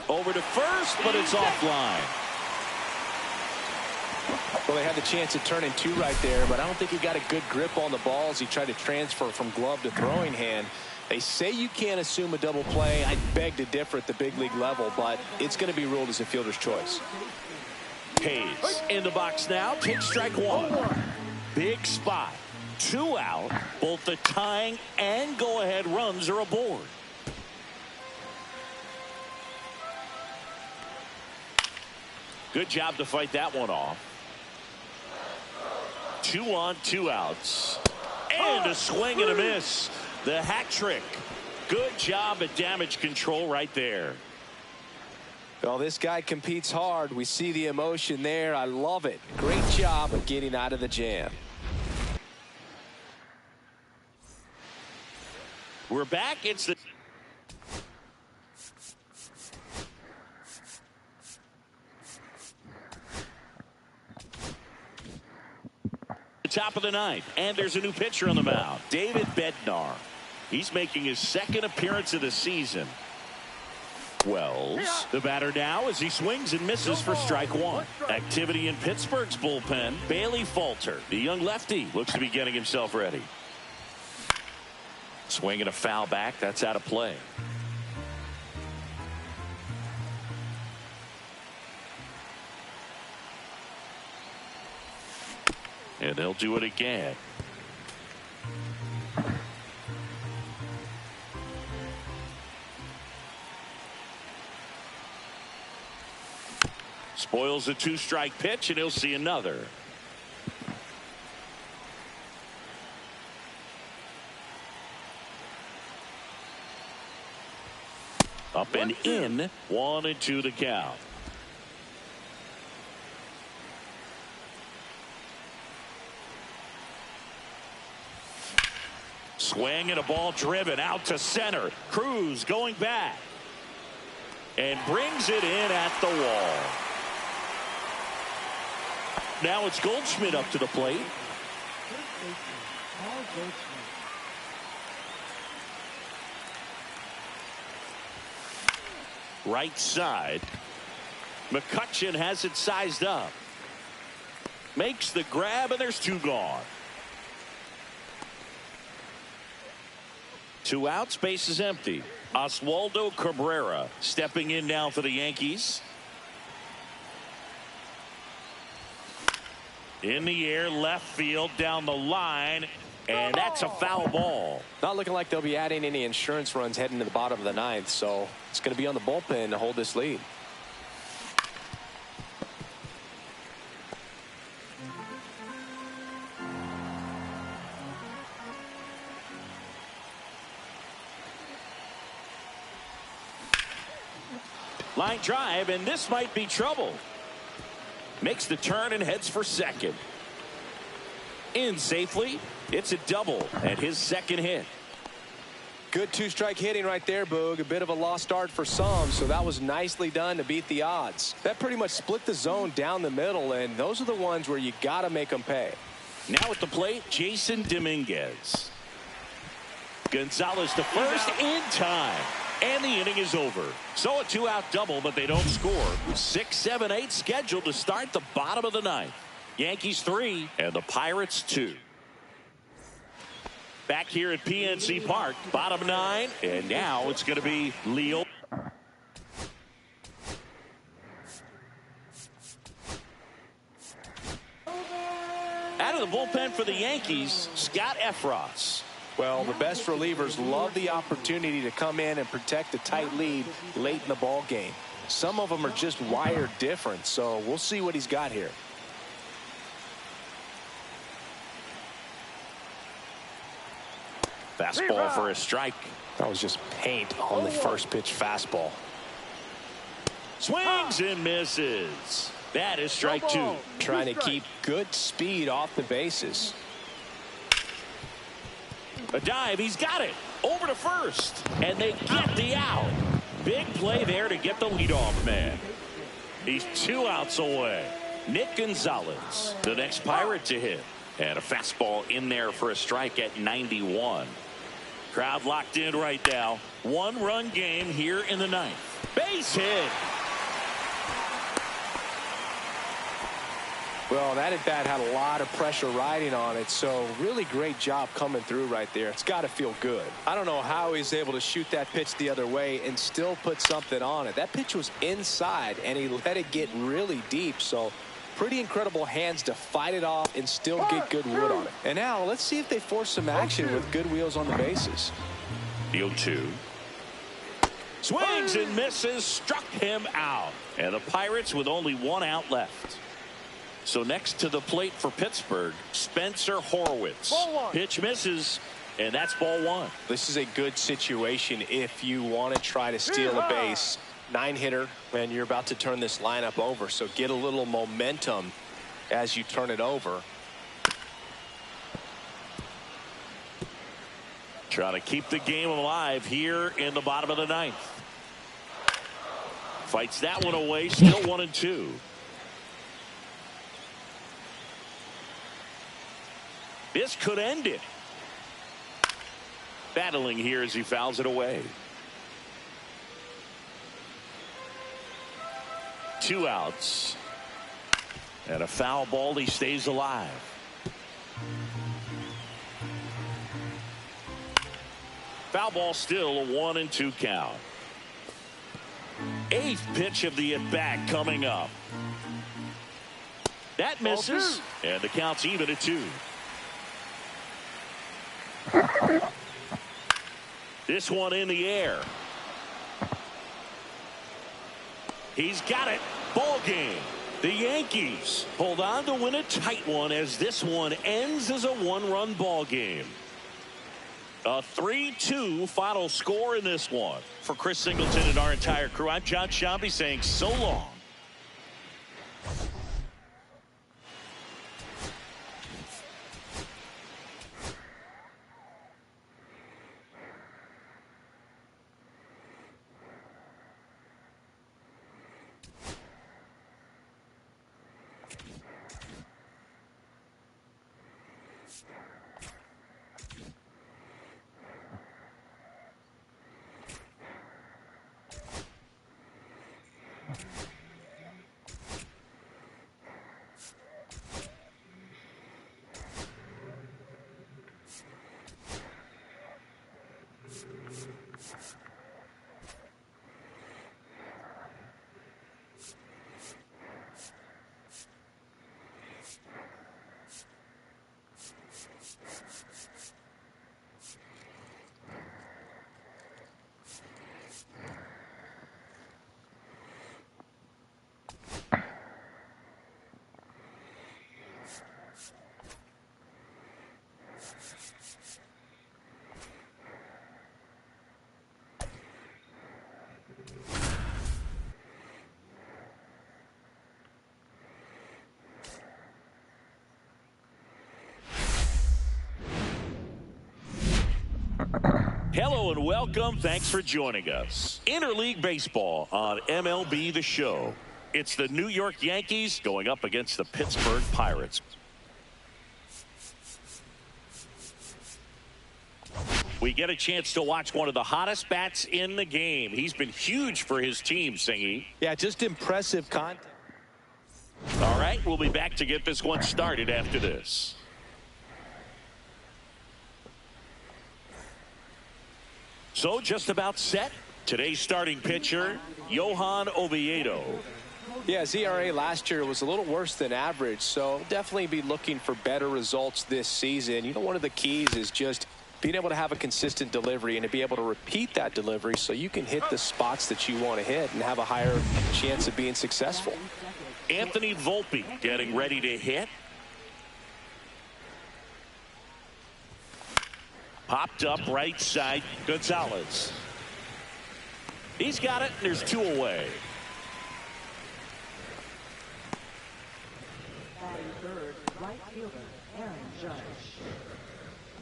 Over to first, but it's offline. Well, they had the chance of turning 2 right there, but I don't think he got a good grip on the ball as he tried to transfer from glove to throwing hand. They say you can't assume a double play. I beg to differ at the big league level, but it's going to be ruled as a fielder's choice. Hayes in the box now. Takes strike 1. Big spot. 2 out. Both the tying and go-ahead runs are aboard. Good job to fight that one off. 2 on, 2 outs. And a swing and a miss. The hat trick. Good job at damage control right there. Well, this guy competes hard. We see the emotion there. I love it. Great job of getting out of the jam. We're back. It's the top of the 9th, and there's a new pitcher on the mound, David Bednar. He's making his 2nd appearance of the season. Wells, the batter now as he swings and misses for strike 1. Activity in Pittsburgh's bullpen. Bailey Falter, the young lefty, looks to be getting himself ready. Swing and a foul back. That's out of play. And they'll do it again. Spoils a 2-strike pitch, and he'll see another. Up and in, 1-2 the count. Swing and a ball driven out to center. Cruz going back and brings it in at the wall. Now it's Goldschmidt up to the plate. Right side. McCutchen has it sized up. Makes the grab, and there's 2 gone. 2 outs, base is empty. Oswaldo Cabrera stepping in now for the Yankees. In the air, left field, down the line, and that's a foul ball. Not looking like they'll be adding any insurance runs heading to the bottom of the 9th, so it's going to be on the bullpen to hold this lead. Line drive, and this might be trouble. Makes the turn and heads for second. In safely. It's a double and his second hit. Good 2-strike hitting right there, Boog. A bit of a lost start for some, so that was nicely done to beat the odds. That pretty much split the zone down the middle, and those are the ones where you got to make them pay. Now at the plate, Jason Dominguez. Gonzalez to first in time. And the inning is over. So a 2-out double, but they don't score. 6, 7, 8 scheduled to start the bottom of the 9th. Yankees 3 and the Pirates 2. Back here at PNC Park, bottom 9, and now it's going to be Leo. Out of the bullpen for the Yankees, Scott Effross. Well, the best relievers love the opportunity to come in and protect a tight lead late in the ball game. Some of them are just wired different, so we'll see what he's got here. Fastball for a strike. That was just paint on the first pitch fastball. Swings and misses. That is strike 2. Trying to keep good speed off the bases. A dive, he's got it. Over to first. And they get the out. Big play there to get the leadoff man. He's 2 outs away. Nick Gonzalez, the next Pirate to hit. And a fastball in there for a strike at 91. Crowd locked in right now. 1-run game here in the 9th. Base hit. Well, that at bat had a lot of pressure riding on it, so really great job coming through right there. It's got to feel good. I don't know how he's able to shoot that pitch the other way and still put something on it. That pitch was inside, and he let it get really deep, so pretty incredible hands to fight it off and still get good wood on it. And now let's see if they force some action with good wheels on the bases. The 0-2. Swings and misses, struck him out. And the Pirates with only 1 out left. So next to the plate for Pittsburgh, Spencer Horwitz. Pitch misses, and that's ball 1. This is a good situation if you want to try to steal a base. 9-hitter, and you're about to turn this lineup over, so get a little momentum as you turn it over. Trying to keep the game alive here in the bottom of the 9th. Fights that one away, still 1-2. This could end it. Battling here as he fouls it away. 2 outs. And a foul ball. He stays alive. Foul ball, still a 1-2 count. 8th pitch of the at-bat coming up. That misses. And the count's even at 2. This one in the air. He's got it. Ball game. The Yankees hold on to win a tight one as this one ends as a one-run ball game. A 3-2 final score in this one. For Chris Singleton and our entire crew, I'm Jon Sciambi saying so long. Hello and welcome. Thanks for joining us. Interleague Baseball on MLB The Show. It's the New York Yankees going up against the Pittsburgh Pirates. We get a chance to watch one of the hottest bats in the game. He's been huge for his team, Singy. Yeah, just impressive content. All right, we'll be back to get this one started after this. So just about set. Today's starting pitcher, Johan Oviedo. Yeah, his ERA last year was a little worse than average, so definitely be looking for better results this season. You know, one of the keys is just being able to have a consistent delivery and to be able to repeat that delivery so you can hit the spots that you want to hit and have a higher chance of being successful. Anthony Volpe getting ready to hit. Popped up right side, Gonzalez. He's got it. There's two away.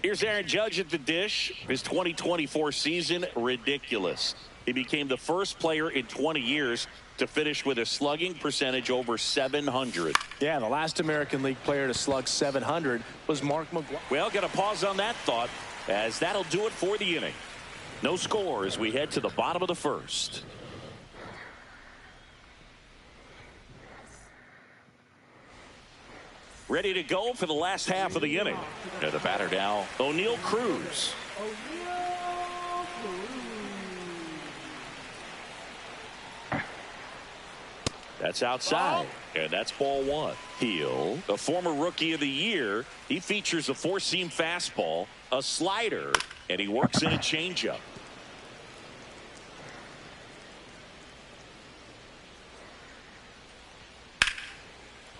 Here's Aaron Judge at the dish. His 2024 season, ridiculous. He became the first player in 20 years to finish with a slugging percentage over 700. Yeah, the last American League player to slug 700 was Mark McGwire. Well, got to pause on that thought, as that'll do it for the inning. No score as we head to the bottom of the first. Ready to go for the last half of the inning. And the batter now, O'Neal Cruz. That's outside, and that's ball one. Heel, the former rookie of the year, he features a four-seam fastball, a slider, and he works in a changeup.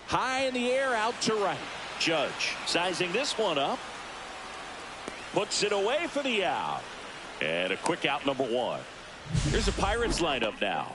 High in the air, out to right. Judge sizing this one up. Puts it away for the out. And a quick out, number one. Here's the Pirates lineup now.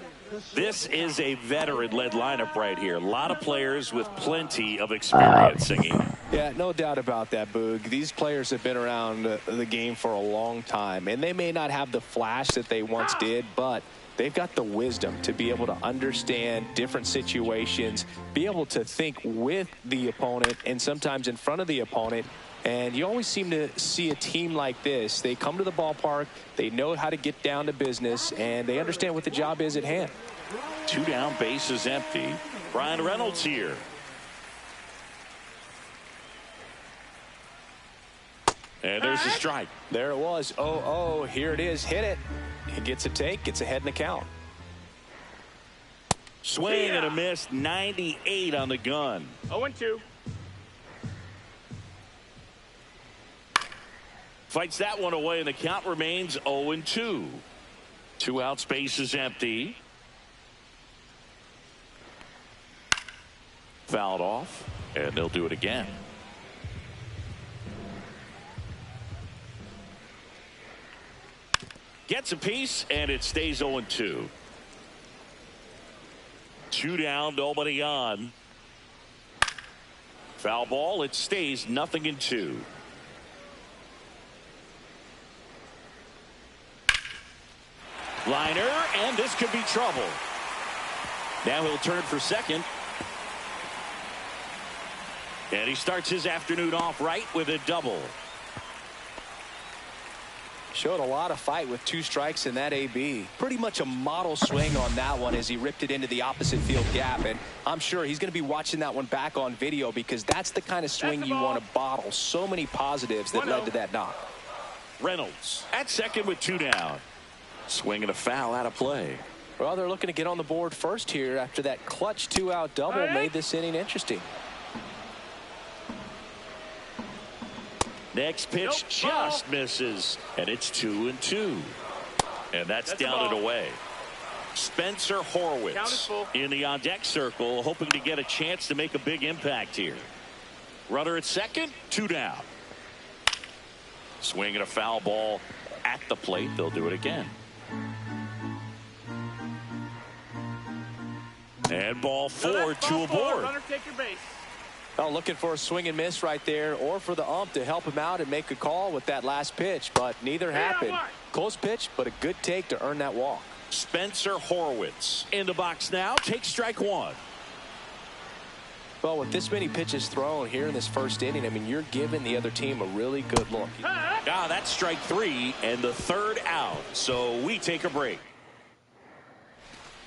This is a veteran-led lineup right here. A lot of players with plenty of experience, Singing. Yeah, no doubt about that, Boog. These players have been around the game for a long time, and they may not have the flash that they once did, but they've got the wisdom to be able to understand different situations, be able to think with the opponent and sometimes in front of the opponent. And you always seem to see a team like this. They come to the ballpark, they know how to get down to business, and they understand what the job is at hand. Two down, bases empty. Brian Reynolds here. And there's a strike. There it was. Oh, here it is. Hit it. He gets a take, gets ahead in the count. Swing and a miss. 98 on the gun. 0-2. Fights that one away, and the count remains 0-2. Two outs, bases empty. Fouled off, and they'll do it again. Gets a piece, and it stays 0-2. 2 down, nobody on. Foul ball, it stays 0-2. Liner, and this could be trouble. Now he'll turn for second. And he starts his afternoon off right with a double. Showed a lot of fight with 2 strikes in that AB. Pretty much a model swing on that one as he ripped it into the opposite field gap. And I'm sure he's going to be watching that one back on video because that's the kind of swing you want to bottle. So many positives that led to that knock. Reynolds at second with 2 down. Swing and a foul out of play. Well, they're looking to get on the board first here after that clutch 2-out double made this inning interesting. Next pitch just misses, and it's 2-2. And that's down and away. Spencer Horwitz in the on-deck circle, hoping to get a chance to make a big impact here. Runner at second, 2 down. Swing and a foul ball at the plate. They'll do it again. And ball 4, 2 aboard. Runner, take your base. Oh, looking for a swing and miss right there, or for the ump to help him out and make a call with that last pitch, but neither happened. Close pitch, but a good take to earn that walk. Spencer Horwitz in the box now. Takes strike 1. Well, with this many pitches thrown here in this first inning, I mean, you're giving the other team a really good look. Ah, that's strike 3 and the 3rd out. So we take a break.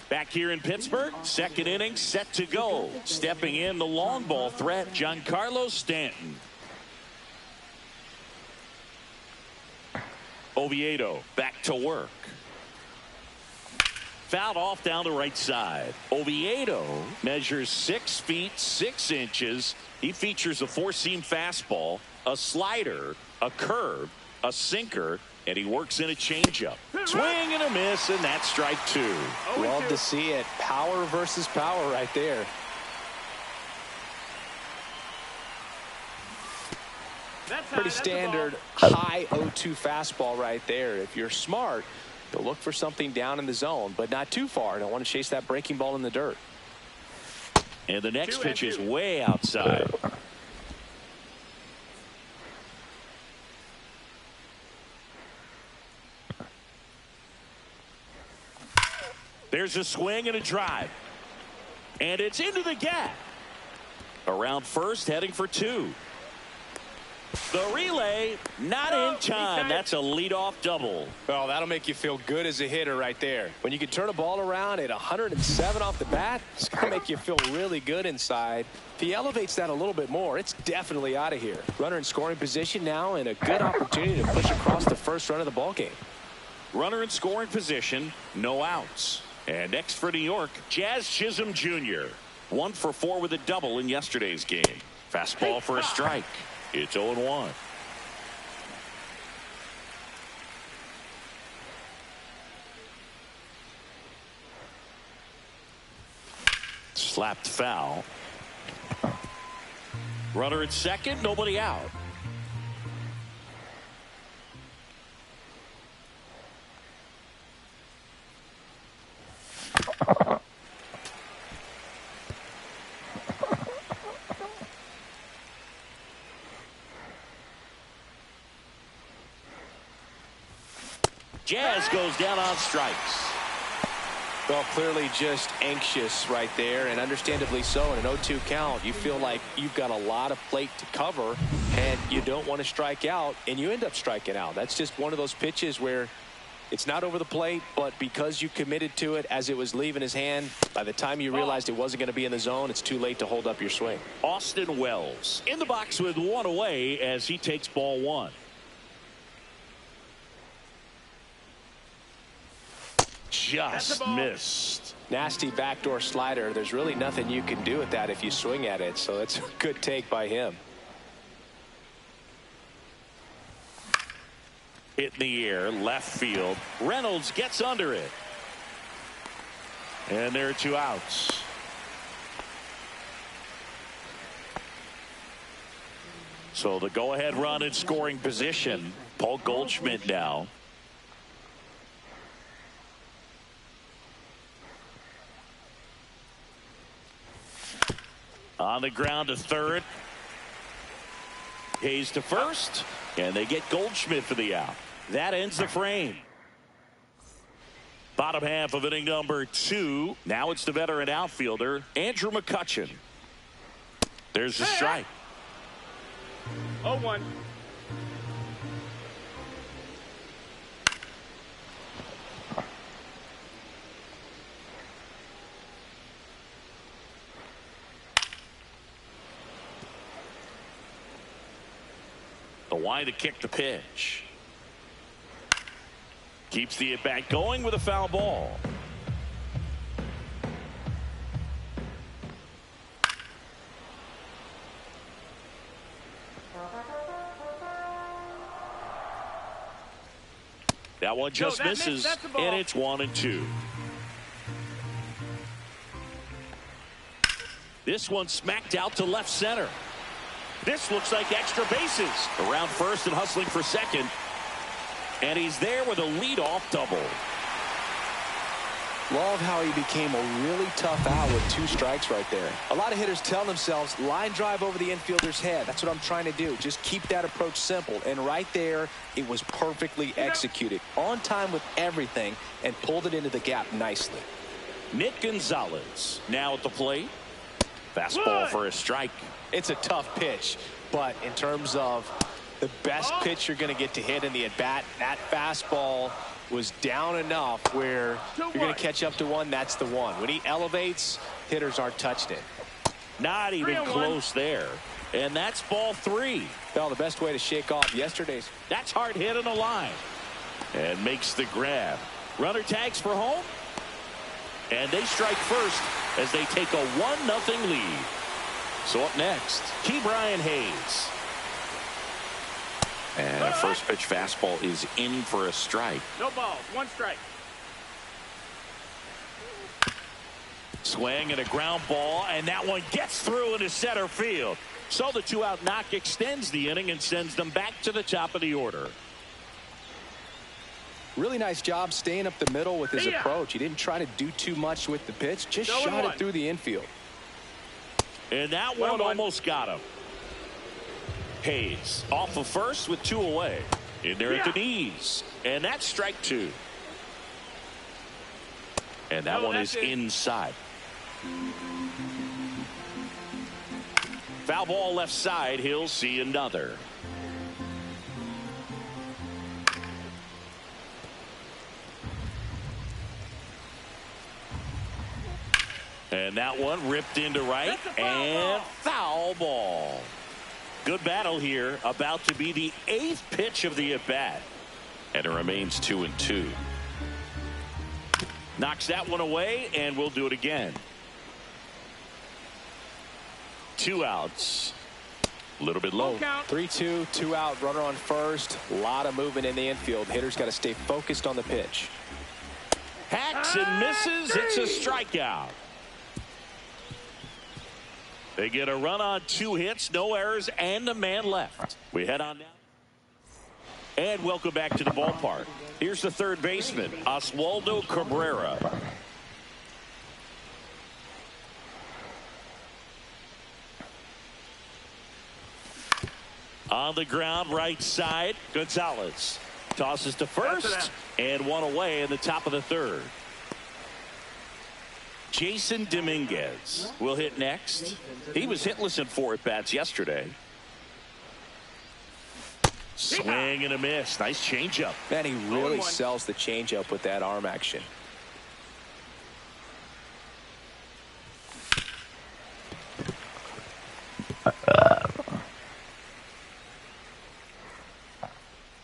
Back here in Pittsburgh, second inning set to go. Stepping in the long ball threat, Giancarlo Stanton. Oviedo back to work. Fouled off down the right side. Oviedo measures 6 feet 6 inches. He features a 4-seam fastball, a slider, a curve, a sinker, and he works in a changeup. Swing and a miss, and that's strike 2. Love to see it. Power versus power right there. Pretty standard high 0-2 fastball right there. If you're smart, you'll look for something down in the zone, but not too far. Don't want to chase that breaking ball in the dirt. And the next pitch is way outside. There's a swing and a drive. And it's into the gap. Around first, heading for 2. The relay, not in time. That's a leadoff double. Well, that'll make you feel good as a hitter right there. When you can turn a ball around at 107 off the bat, it's going to make you feel really good inside. If he elevates that a little bit more, it's definitely out of here. Runner in scoring position now, and a good opportunity to push across the first run of the ball game. Runner in scoring position, no outs. And next for New York, Jazz Chisholm Jr. 1 for 4 with a double in yesterday's game. Fastball for a strike. It's 0-1. Slapped foul. Runner at second, nobody out. Jazz goes down on strikes. Well, clearly just anxious right there, and understandably so. In an 0-2 count, you feel like you've got a lot of plate to cover, and you don't want to strike out, and you end up striking out. That's just one of those pitches where it's not over the plate, but because you committed to it as it was leaving his hand, by the time you realized it wasn't going to be in the zone, it's too late to hold up your swing. Austin Wells in the box with 1 away as he takes ball 1. Just missed. Nasty backdoor slider. There's really nothing you can do with that if you swing at it, so it's a good take by him. Hit in the air, left field. Reynolds gets under it. And there are 2 outs. So the go-ahead run in scoring position. Paul Goldschmidt now. On the ground to third. Hayes to first. And they get Goldschmidt for the out. That ends the frame. Bottom half of inning number 2. Now it's the veteran outfielder, Andrew McCutchen. There's the strike. 0-1. The wide to kick the pitch. Keeps the at-bat going with a foul ball. That one just misses, and it's 1-2. This one smacked out to left center. This looks like extra bases. Around first and hustling for second. And he's there with a leadoff double. Love how he became a really tough out with 2 strikes right there. A lot of hitters tell themselves, line drive over the infielder's head. That's what I'm trying to do. Just keep that approach simple. And right there, it was perfectly executed. On time with everything, and pulled it into the gap nicely. Nick Gonzalez now at the plate. Fastball for a strike. It's a tough pitch, but in terms of the best pitch you're going to get to hit in the at-bat, that fastball was down enough where you're going to catch up to one. That's the one. When he elevates, hitters aren't touching it. Not even close there. And that's ball 3. Well, the best way to shake off yesterday's. That's hard hit in the line. And makes the grab. Runner tags for home. And they strike first as they take a 1-0 lead. So up next, Ke'Bryan Hayes. And a first pitch fastball is in for a strike. No balls, 1 strike. Swing and a ground ball, and that one gets through into center field. So the 2-out knock extends the inning and sends them back to the top of the order. Really nice job staying up the middle with his approach. He didn't try to do too much with the pitch, just shot it through the infield. And that one almost got him. Hayes off of first with 2 away. In there at the knees. And that's strike 2. And that one is inside. Foul ball left side. He'll see another. And that one ripped into right, and foul ball. Good battle here. About to be the 8th pitch of the at-bat. And it remains 2-2. Knocks that one away, and we'll do it again. 2 outs. A little bit low. 3-2, 2 out, runner on first. A lot of movement in the infield. Hitters got to stay focused on the pitch. Hacks and misses. It's a strikeout. They get a run on 2 hits, no errors, and a man left. We head on now. And welcome back to the ballpark. Here's the third baseman, Oswaldo Cabrera. On the ground, right side, Gonzalez tosses to first, and 1 away in the top of the 3rd. Jason Dominguez will hit next. He was hitless in 4 at-bats yesterday. Swing and a miss. Nice changeup. Man, he really sells the changeup with that arm action.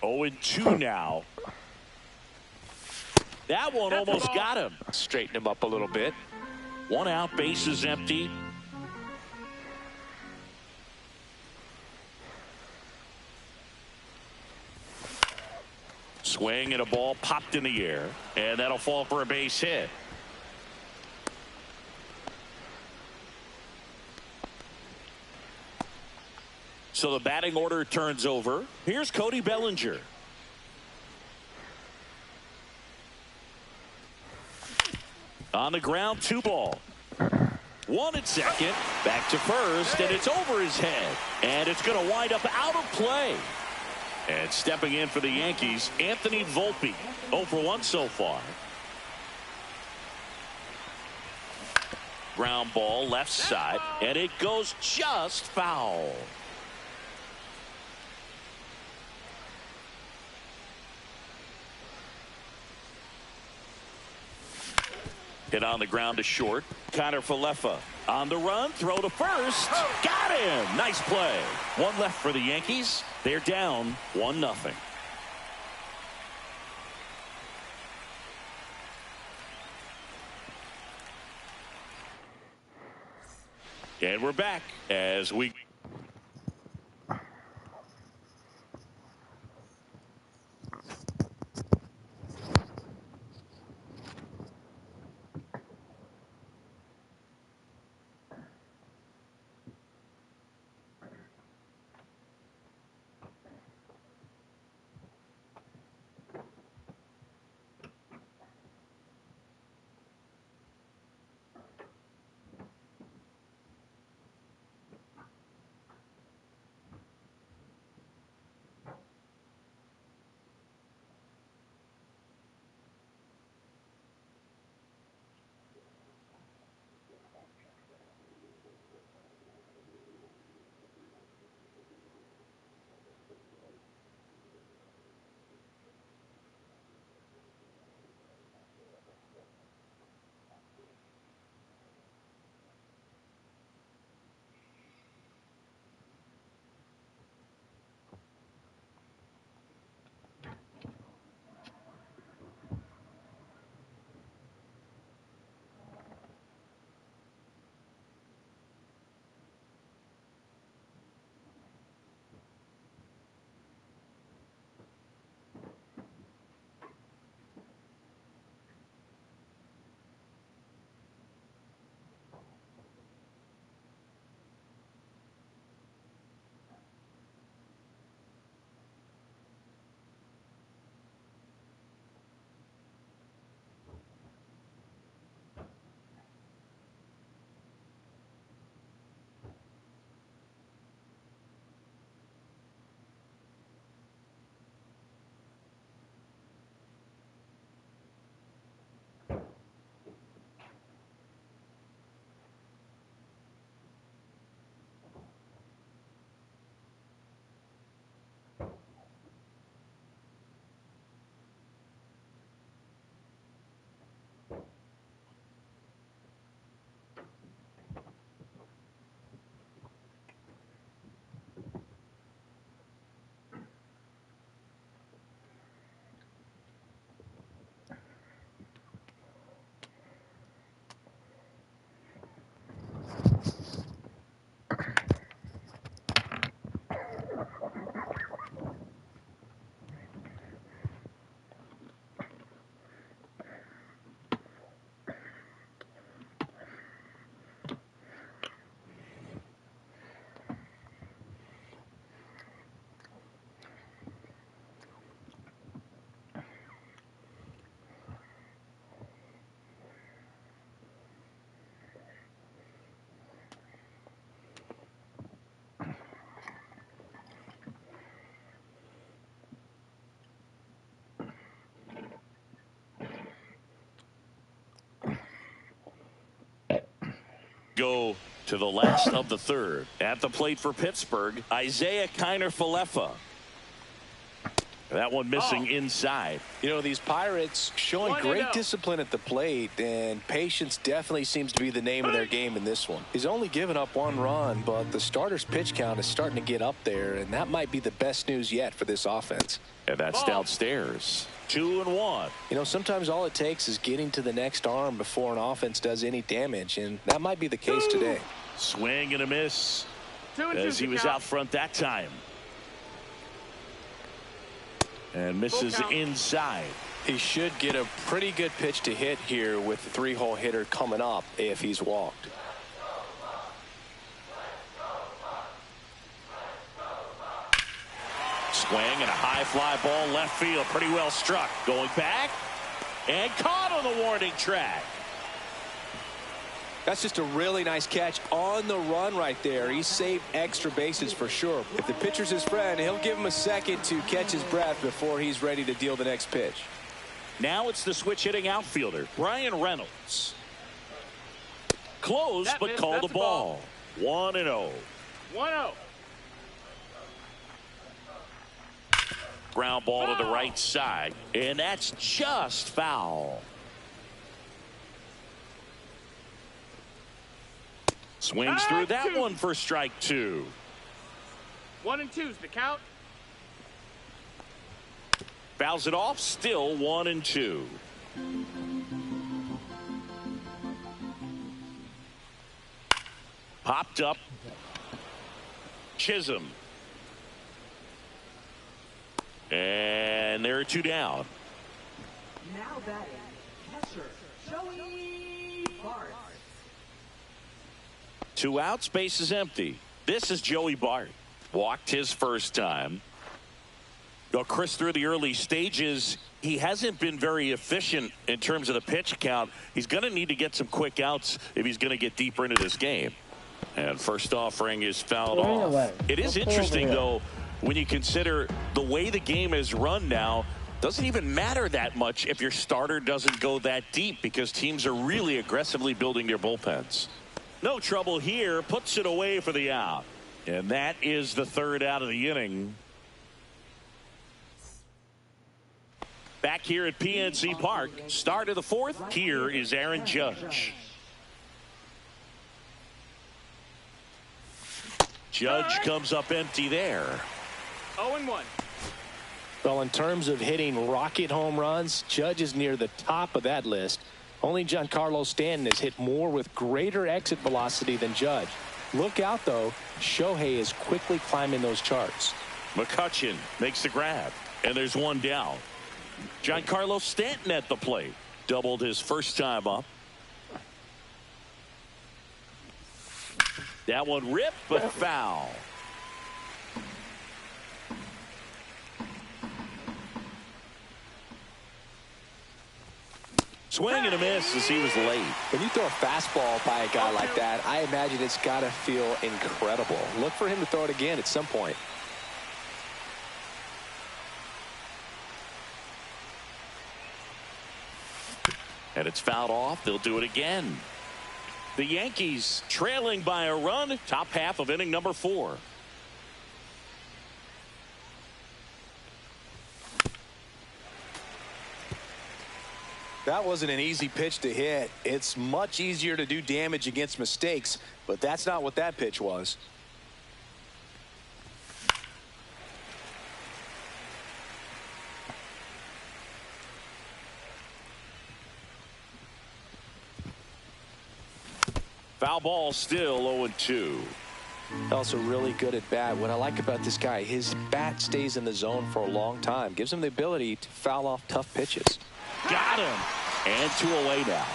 Oh, and 2 now. That one almost got him. Straighten him up a little bit. 1 out, base is empty. Swing and a ball popped in the air, and that'll fall for a base hit. So the batting order turns over. Here's Cody Bellinger. On the ground, 2 ball. 1 at second. Back to first, and it's over his head. And it's going to wind up out of play. And stepping in for the Yankees, Anthony Volpe. 0 for 1 so far. Ground ball left side, and it goes just foul. Hit on the ground to short. Kiner Falefa on the run. Throw to first. Got him. Nice play. 1 left for the Yankees. They're down 1-0. And we're back as we go to the last of the third. At the plate for Pittsburgh, Isaiah Kiner Falefa. That one missing inside. You know, these Pirates showing great discipline at the plate, and patience definitely seems to be the name of their game in this one. He's only given up 1 run, but the starter's pitch count is starting to get up there, and that might be the best news yet for this offense. And that's downstairs. 2-1. You know, sometimes all it takes is getting to the next arm before an offense does any damage, and that might be the case today. Swing and a miss as he was out front that time. And misses inside. He should get a pretty good pitch to hit here with the 3-hole hitter coming up if he's walked. Swing and a high fly ball left field. Pretty well struck. Going back and caught on the warning track. That's just a really nice catch on the run right there. He saved extra bases for sure. If the pitcher's his friend, he'll give him a second to catch his breath before he's ready to deal the next pitch. Now it's the switch hitting outfielder, Brian Reynolds. Close, but called the ball. 1-0. 1-0. Ground ball to the right side, and that's just foul. Swings through that one for strike 2. 1-2's the count. Fouls it off, still 1-2. Popped up. Chisholm. And there are 2 down. Now batting, catcher Joey Bart. 2 outs, base is empty. This is Joey Bart. Walked his first time. Now, Chris, through the early stages, he hasn't been very efficient in terms of the pitch count. He's going to need to get some quick outs if he's going to get deeper into this game. And first offering is fouled off. It is interesting, though, when you consider the way the game is run now. Doesn't even matter that much if your starter doesn't go that deep, because teams are really aggressively building their bullpens. No trouble here, puts it away for the out. And that is the 3rd out of the inning. Back here at PNC Park, start of the 4th. Here is Aaron Judge. Judge comes up empty there. 0-1. Well, in terms of hitting rocket home runs, Judge is near the top of that list. Only Giancarlo Stanton has hit more with greater exit velocity than Judge. Look out, though. Shohei is quickly climbing those charts. McCutchen makes the grab, and there's 1 down. Giancarlo Stanton at the plate. Doubled his first time up. That one ripped, but foul. Swing and a miss as he was late. When you throw a fastball by a guy like that, I imagine it's got to feel incredible. Look for him to throw it again at some point. And it's fouled off. They'll do it again. The Yankees trailing by a run. Top half of inning number 4. That wasn't an easy pitch to hit. It's much easier to do damage against mistakes, but that's not what that pitch was. Foul ball, still 0-2. Also really good at bat. What I like about this guy, his bat stays in the zone for a long time. Gives him the ability to foul off tough pitches. Got him. And 2 away now.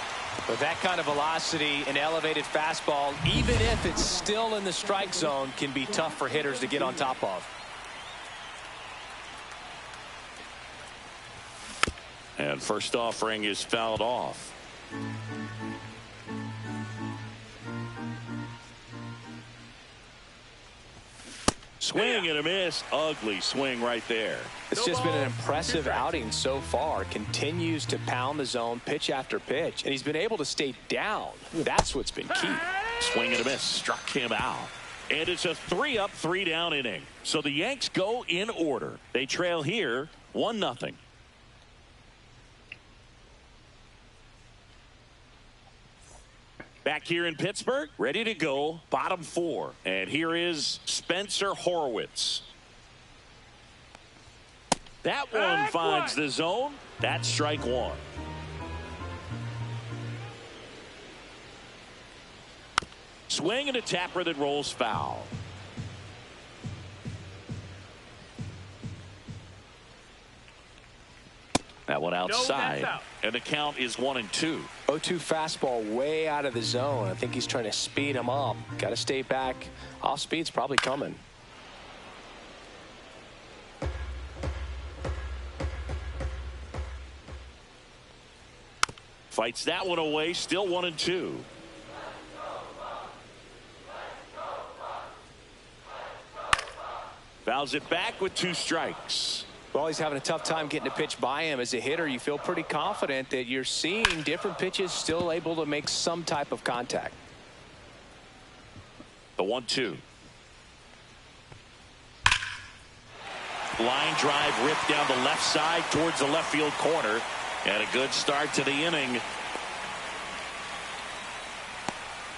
With that kind of velocity, an elevated fastball, even if it's still in the strike zone, can be tough for hitters to get on top of. And first offering is fouled off. Swing and a miss. Ugly swing right there. It's just been an impressive outing so far. Continues to pound the zone pitch after pitch, and he's been able to stay down. That's what's been key. Swing and a miss. Struck him out. And it's a 3-up, 3-down inning. So the Yanks go in order. They trail here 1-0. Back here in Pittsburgh, ready to go, bottom 4. And here is Spencer Horwitz. That one finds the zone. That's strike 1. Swing and a tapper that rolls foul. That one outside. No, and the count is 1-2. 0-2 fastball way out of the zone. I think he's trying to speed him up. Got to stay back. Off speed's probably coming. Fights that one away, still 1-2. Fouls it back with 2 strikes. Well, he's having a tough time getting a pitch by him. As a hitter, you feel pretty confident that you're seeing different pitches still able to make some type of contact. The 1-2. Line drive ripped down the left side towards the left field corner. And a good start to the inning.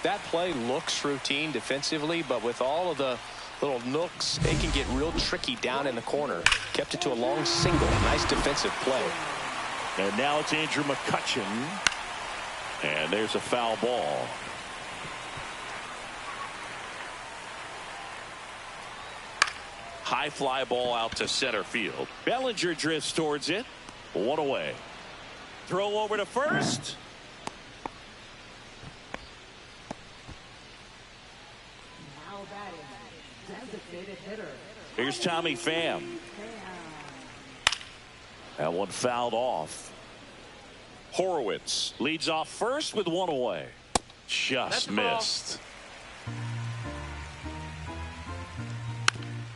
That play looks routine defensively, but with all of the little nooks, they can get real tricky down in the corner. Kept it to a long single. Nice defensive play. And now it's Andrew McCutchen. And there's a foul ball. High fly ball out to center field. Bellinger drifts towards it. 1 away. Throw over to first. Now batting, designated hitter. Here's Tommy Pham. That one fouled off. Horowitz leads off first with 1 away. Just missed.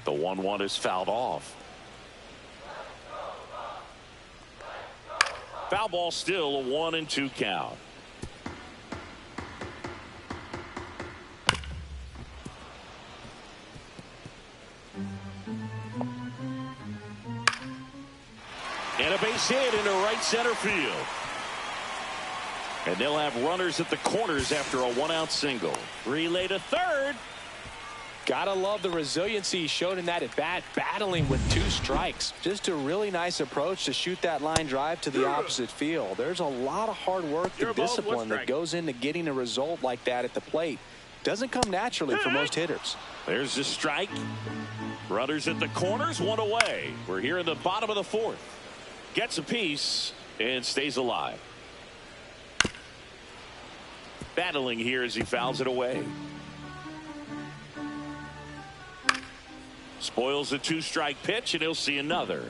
The 1-1 is fouled off. Foul ball, still a 1-2 count. And a base hit into right center field. And they'll have runners at the corners after a 1-out single. Relay to third. Gotta love the resiliency he showed in that at bat, battling with 2 strikes. Just a really nice approach to shoot that line drive to the opposite field. There's a lot of hard work and discipline that goes into getting a result like that at the plate. Doesn't come naturally for most hitters. There's the strike. Runners at the corners, 1 away. We're here in the bottom of the 4th. Gets a piece and stays alive. Battling here as he fouls it away. Spoils a 2-strike pitch, and he'll see another.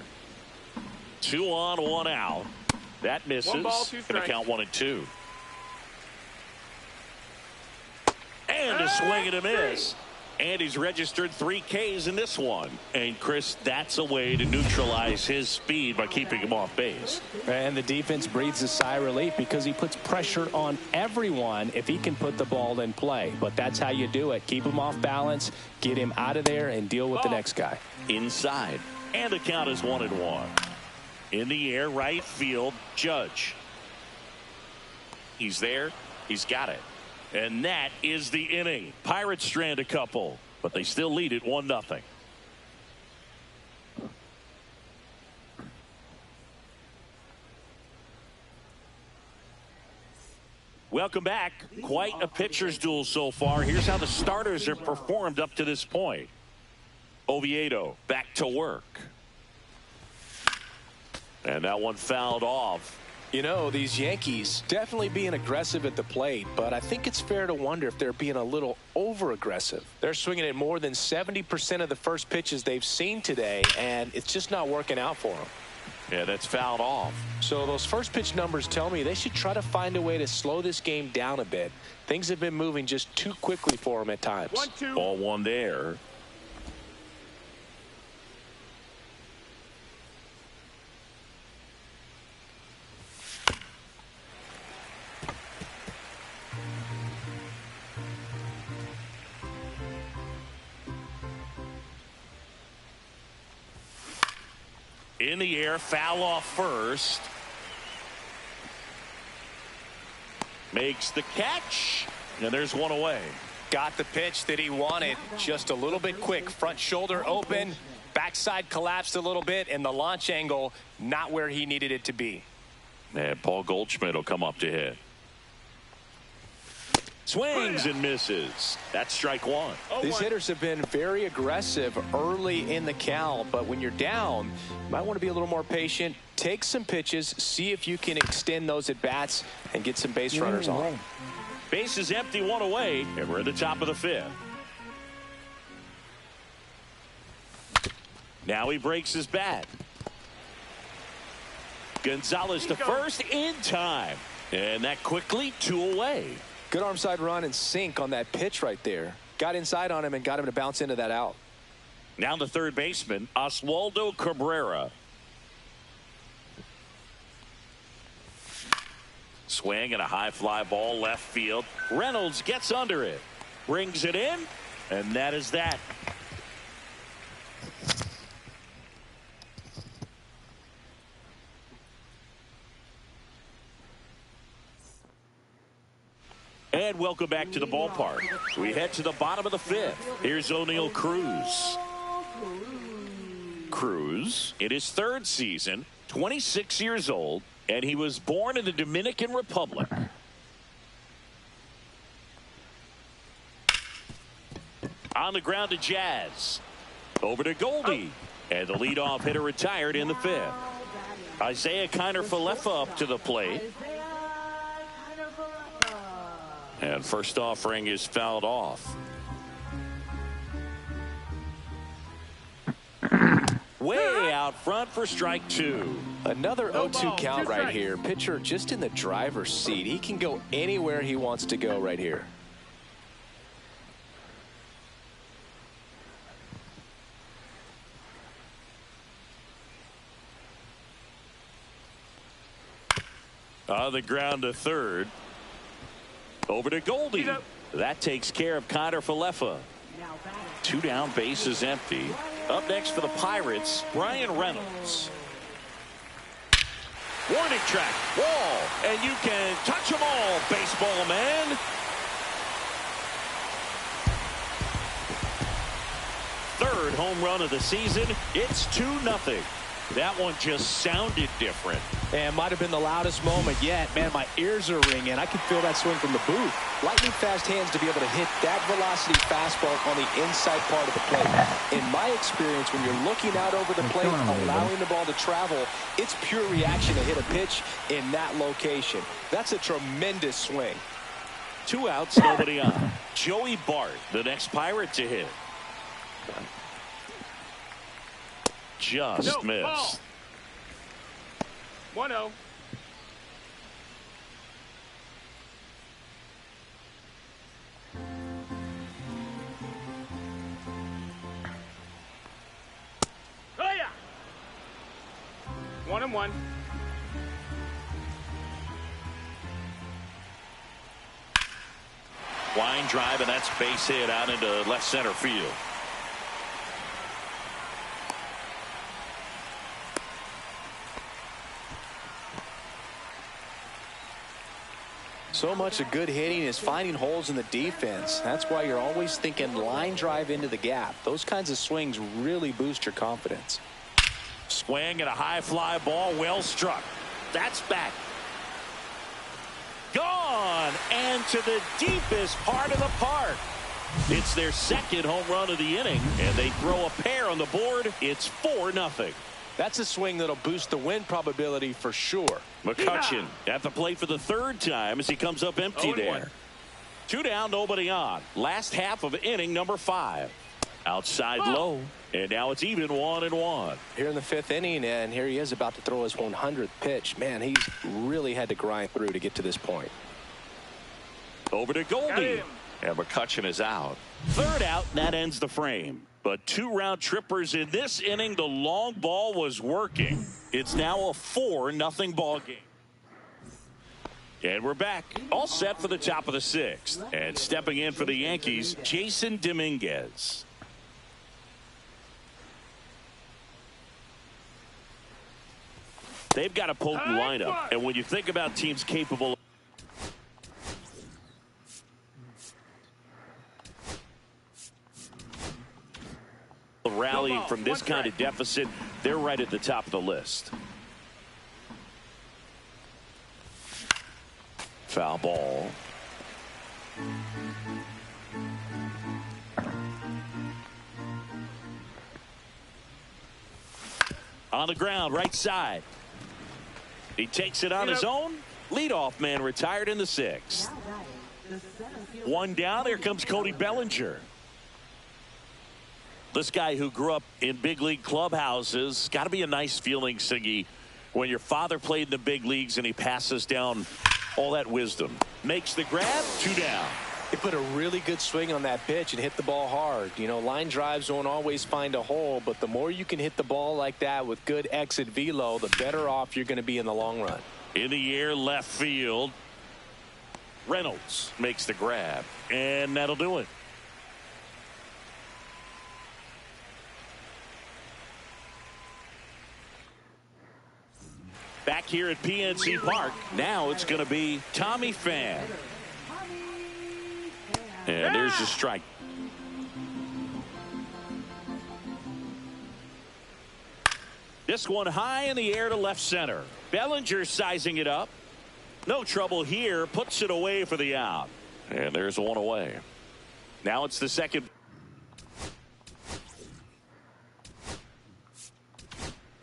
2 on, 1 out. That misses. 1 ball, 2 Gonna strikes. count 1-2. And a swing and a miss. And he's registered 3 Ks in this one. And Chris, that's a way to neutralize his speed by keeping him off base. And the defense breathes a sigh of relief because he puts pressure on everyone if he can put the ball in play. But that's how you do it. Keep him off balance, get him out of there, and deal with the next guy. Inside. And the count is 1-1. In the air, right field, Judge. He's there. He's got it. And that is the inning. Pirates strand a couple, but they still lead it 1-0. Welcome back. Quite a pitcher's duel so far. Here's how the starters have performed up to this point. Oviedo back to work. And that one fouled off. You know, these Yankees definitely being aggressive at the plate, but I think it's fair to wonder if they're being a little over-aggressive. They're swinging at more than 70% of the first pitches they've seen today, and it's just not working out for them. Yeah, that's fouled off. So those first pitch numbers tell me they should try to find a way to slow this game down a bit. Things have been moving just too quickly for them at times. 1-2. Ball 1 there. In the air, foul off first. Makes the catch, and there's 1 away. Got the pitch that he wanted, just a little bit quick. Front shoulder open, backside collapsed a little bit, and the launch angle not where he needed it to be. And Paul Goldschmidt will come up to hit. Swings and misses. That's strike 1. These hitters have been very aggressive early in the count, but when you're down, you might want to be a little more patient. Take some pitches, see if you can extend those at bats and get some base runners on. Base is empty, 1 away, and we're at the top of the 5th. Now he breaks his bat. Gonzalez to first in time. And that quickly 2 away. Good arm side run and sink on that pitch right there. Got inside on him and got him to bounce into that out. Now the third baseman, Oswaldo Cabrera. Swing and a high fly ball left field. Reynolds gets under it. Brings it in. And that is that. And welcome back to the ballpark. We head to the bottom of the 5th. Here's O'Neal Cruz. Cruz in his 3rd season, 26 years old, and he was born in the Dominican Republic. On the ground to Jazz. Over to Goldie. And the leadoff hitter retired in the 5th. Isaiah Kiner-Falefa up to the plate. And first offering is fouled off. Way out front for strike 2. Another 0-2 count right here. Pitcher just in the driver's seat. He can go anywhere he wants to go right here. On the ground to third. Over to Goldie. That takes care of Kiner-Falefa. 2 down, bases empty. Up next for the Pirates, Bryan Reynolds. Warning track, wall, and you can touch them all, baseball man. Third home run of the season. It's 2-0. That one just sounded different. And might have been the loudest moment yet. Man, my ears are ringing. I can feel that swing from the booth. Lightning fast hands to be able to hit that velocity fastball on the inside part of the plate. In my experience, when you're looking out over the plate, allowing the ball to travel, it's pure reaction to hit a pitch in that location. That's a tremendous swing. 2 outs, nobody on. Joey Bart, the next Pirate to hit. Just missed. 1-0. Oh yeah. 1-1. Line drive, and that's base hit out into left center field. So much of good hitting is finding holes in the defense. That's why you're always thinking line drive into the gap. Those kinds of swings really boost your confidence. Swing and a high fly ball, well struck. That's back. Gone, and to the deepest part of the park. It's their 2nd home run of the inning, and they throw a pair on the board. It's 4-0. That's a swing that'll boost the win probability for sure. McCutchen at the plate for the 3rd time as he comes up empty there. 2 down, nobody on. Last half of inning number 5. Outside low, and now it's even 1-1. Here in the 5th inning, and here he is about to throw his 100th pitch. Man, he's really had to grind through to get to this point. Over to Goldie, and McCutchen is out. 3rd out, and that ends the frame. But 2 round trippers in this inning. The long ball was working. It's now a 4-0 ball game. And we're back, all set for the top of the 6th. And stepping in for the Yankees, Jason Dominguez. They've got a potent lineup, and when you think about teams capable of rallying from this kind of deficit, they're right at the top of the list. Foul ball. On the ground, right side. He takes it on his own. Leadoff man retired in the 6th. 1 down. Here comes Cody Bellinger. This guy who grew up in big league clubhouses. Got to be a nice feeling, Siggy, when your father played in the big leagues and he passes down all that wisdom. Makes the grab, 2 down. He put a really good swing on that pitch and hit the ball hard. You know, line drives won't always find a hole, but the more you can hit the ball like that with good exit velo, the better off you're going to be in the long run. In the air, left field. Reynolds makes the grab, and that'll do it. Back here at PNC Park, now it's going to be Tommy Pham. And there's the strike. This one high in the air to left center. Bellinger sizing it up. No trouble here. Puts it away for the out. And there's one away. Now it's the second.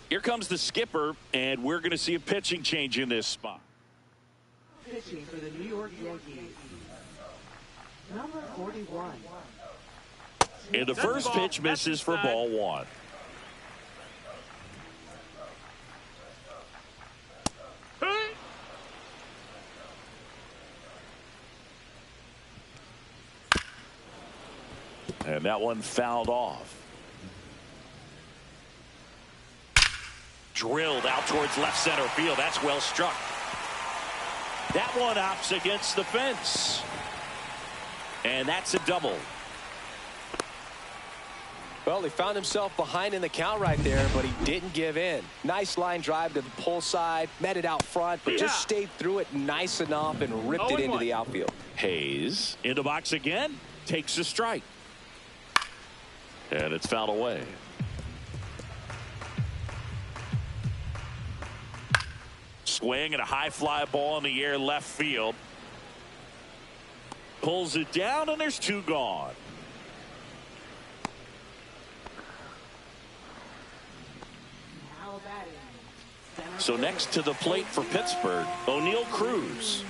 Here comes the skipper, and we're going to see a pitching change in this spot. Pitching for the New York Yankees, number 41. And the first pitch misses for ball 1. And that one fouled off. Drilled out towards left center field. That's well struck. That one opts against the fence. And that's a double. Well, he found himself behind in the count right there, but he didn't give in. Nice line drive to the pull side, met it out front, but just stayed through it nice enough and ripped it into the outfield. Hayes in the box again, takes a strike. And it's fouled away. Swing and a high fly ball in the air left field. Pulls it down, and there's 2 gone. Now batting. So next to the plate for Pittsburgh, O'Neal Cruz.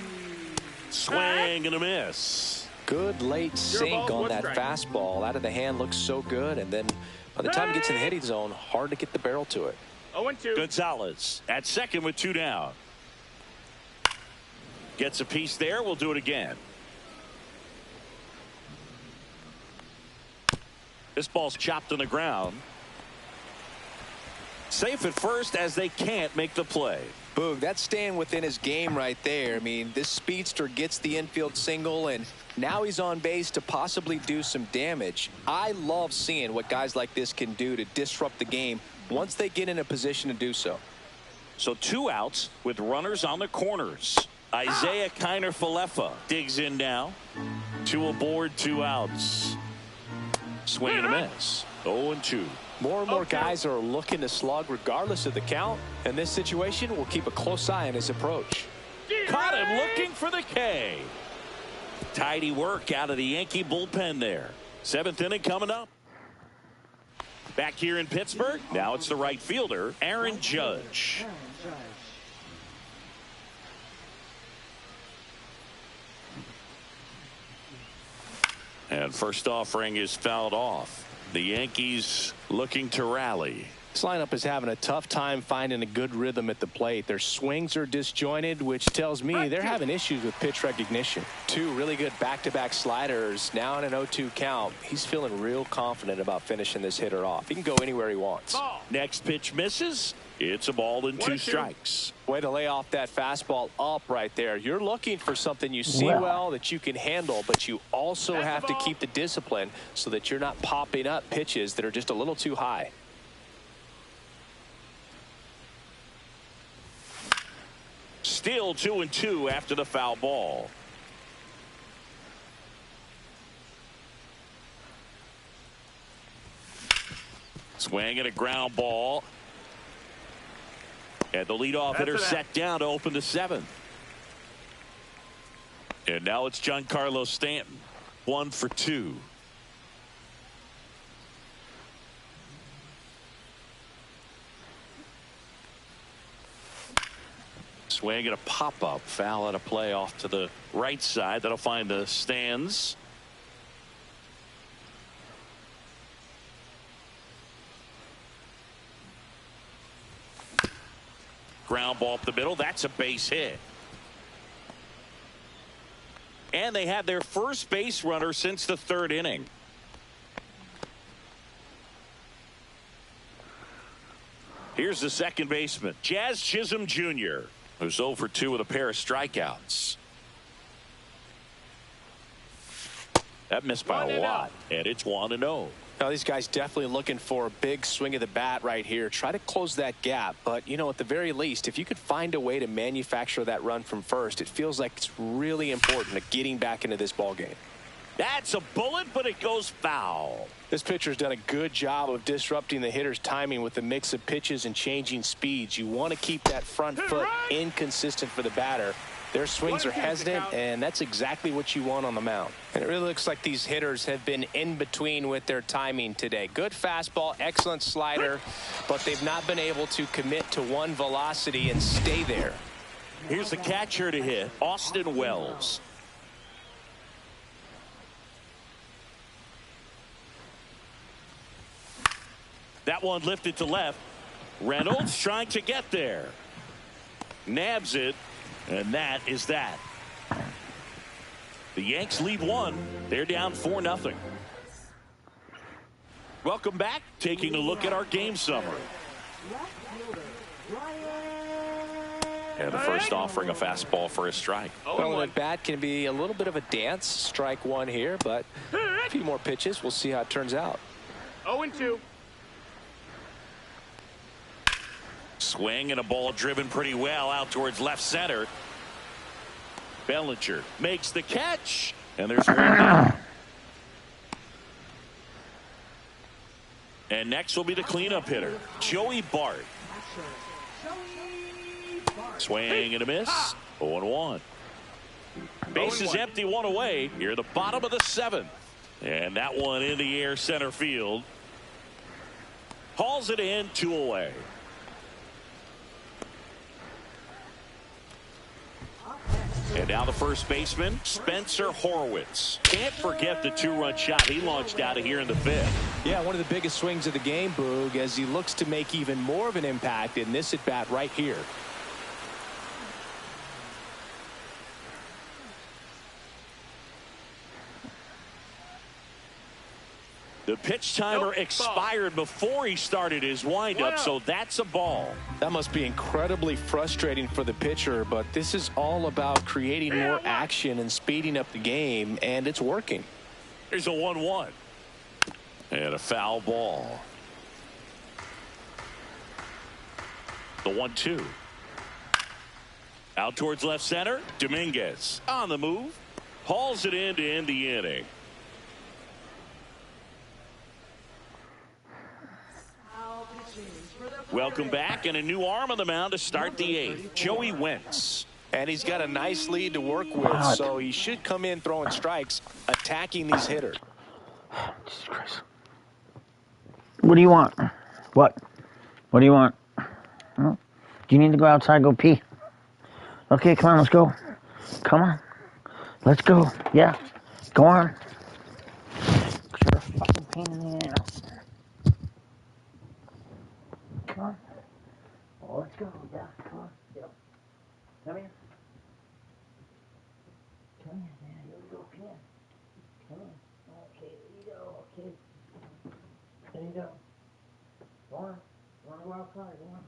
Swing and a miss. Good late sink on that fastball. Out of the hand, looks so good, and then by the time it gets in the hitting zone, hard to get the barrel to it. 0-2. Gonzalez at second with 2 down. Gets a piece there. We'll do it again. This ball's chopped on the ground. Safe at first as they can't make the play. Boog, that's staying within his game right there. I mean, this speedster gets the infield single, and now he's on base to possibly do some damage. I love seeing what guys like this can do to disrupt the game once they get in a position to do so. So 2 outs with runners on the corners. Isaiah Kiner-Falefa digs in now. 2 aboard, 2 outs. Swing and a miss. 0-2. More and more guys are looking to slug regardless of the count. In this situation, we'll keep a close eye on his approach. Caught him looking for the K. Tidy work out of the Yankee bullpen there. 7th inning coming up. Back here in Pittsburgh, now it's the right fielder, Aaron Judge. And first offering is fouled off. The Yankees looking to rally. This lineup is having a tough time finding a good rhythm at the plate. Their swings are disjointed, which tells me they're having issues with pitch recognition. 2 really good back-to-back sliders. Now in an 0-2 count. He's feeling real confident about finishing this hitter off. He can go anywhere he wants. Next pitch misses. It's a ball and 2 strikes. Way to lay off that fastball up right there. You're looking for something you see well that you can handle, but you also have to keep the discipline so that you're not popping up pitches that are just a little too high. Still 2-2 after the foul ball. Swing and a ground ball. And the leadoff hitter set down to open the 7th. And now it's Giancarlo Stanton. 1 for 2. Swing and a pop-up. Foul out of play off to the right side. That'll find the stands. Ground ball up the middle. That's a base hit. And they had their first base runner since the third inning. Here's the second baseman, Jazz Chisholm Jr., who's 0 for 2 with a pair of strikeouts. That missed by a lot, and it's 1-0. Now, these guys definitely looking for a big swing of the bat right here. Try to close that gap. But, you know, at the very least, if you could find a way to manufacture that run from first, it feels like it's really important to getting back into this ball game. That's a bullet, but it goes foul. This pitcher's done a good job of disrupting the hitter's timing with the mix of pitches and changing speeds. You want to keep that front foot inconsistent for the batter. Their swings are hesitant, and that's exactly what you want on the mound. And it really looks like these hitters have been in between with their timing today. Good fastball, excellent slider, but they've not been able to commit to one velocity and stay there. Here's the catcher to hit, Austin Wells. That one lifted to left. Reynolds trying to get there. Nabs it. And that is that. The Yanks lead one. They're down 4-0. Welcome back. Taking a look at our game summary. And the first offering a fastball for a strike. Well, at bat can be a little bit of a dance. Strike one here, but a few more pitches. We'll see how it turns out. 0-2. Swing and a ball driven pretty well out towards left center. Bellinger makes the catch, and there's one out. And next will be the cleanup hitter, Joey Bart. Swing and a miss. 0-1. Base is empty, one away. Here, the bottom of the seventh, and that one in the air center field. Hauls it in, 2 away. And now the first baseman, Spencer Horwitz. Can't forget the 2-run shot he launched out of here in the fifth. Yeah, one of the biggest swings of the game, Boog, as he looks to make even more of an impact in this at-bat right here. The pitch timer expired before he started his windup, so that's a ball. That must be incredibly frustrating for the pitcher, but this is all about creating more action and speeding up the game, and it's working. Here's a 1-1. And a foul ball. The 1-2. Out towards left center. Dominguez on the move. Hauls it in to end the inning. Welcome back, and a new arm on the mound to start the eighth, Joey Wentz. And he's got a nice lead to work with, so he should come in throwing strikes, attacking these hitters. Jesus Christ. What do you want? What? What do you want? Huh? Do you need to go outside and go pee? Okay, come on, let's go. Come on. Let's go. Yeah. Go on. You're a fucking pain in the ass. Come on. Oh, let's go. Yeah, come on. Yep. Come here. Come here. Yeah, here we go. Come here. Come here. Okay, there you go. Okay. There you go. Go on. You want to go outside? Go on.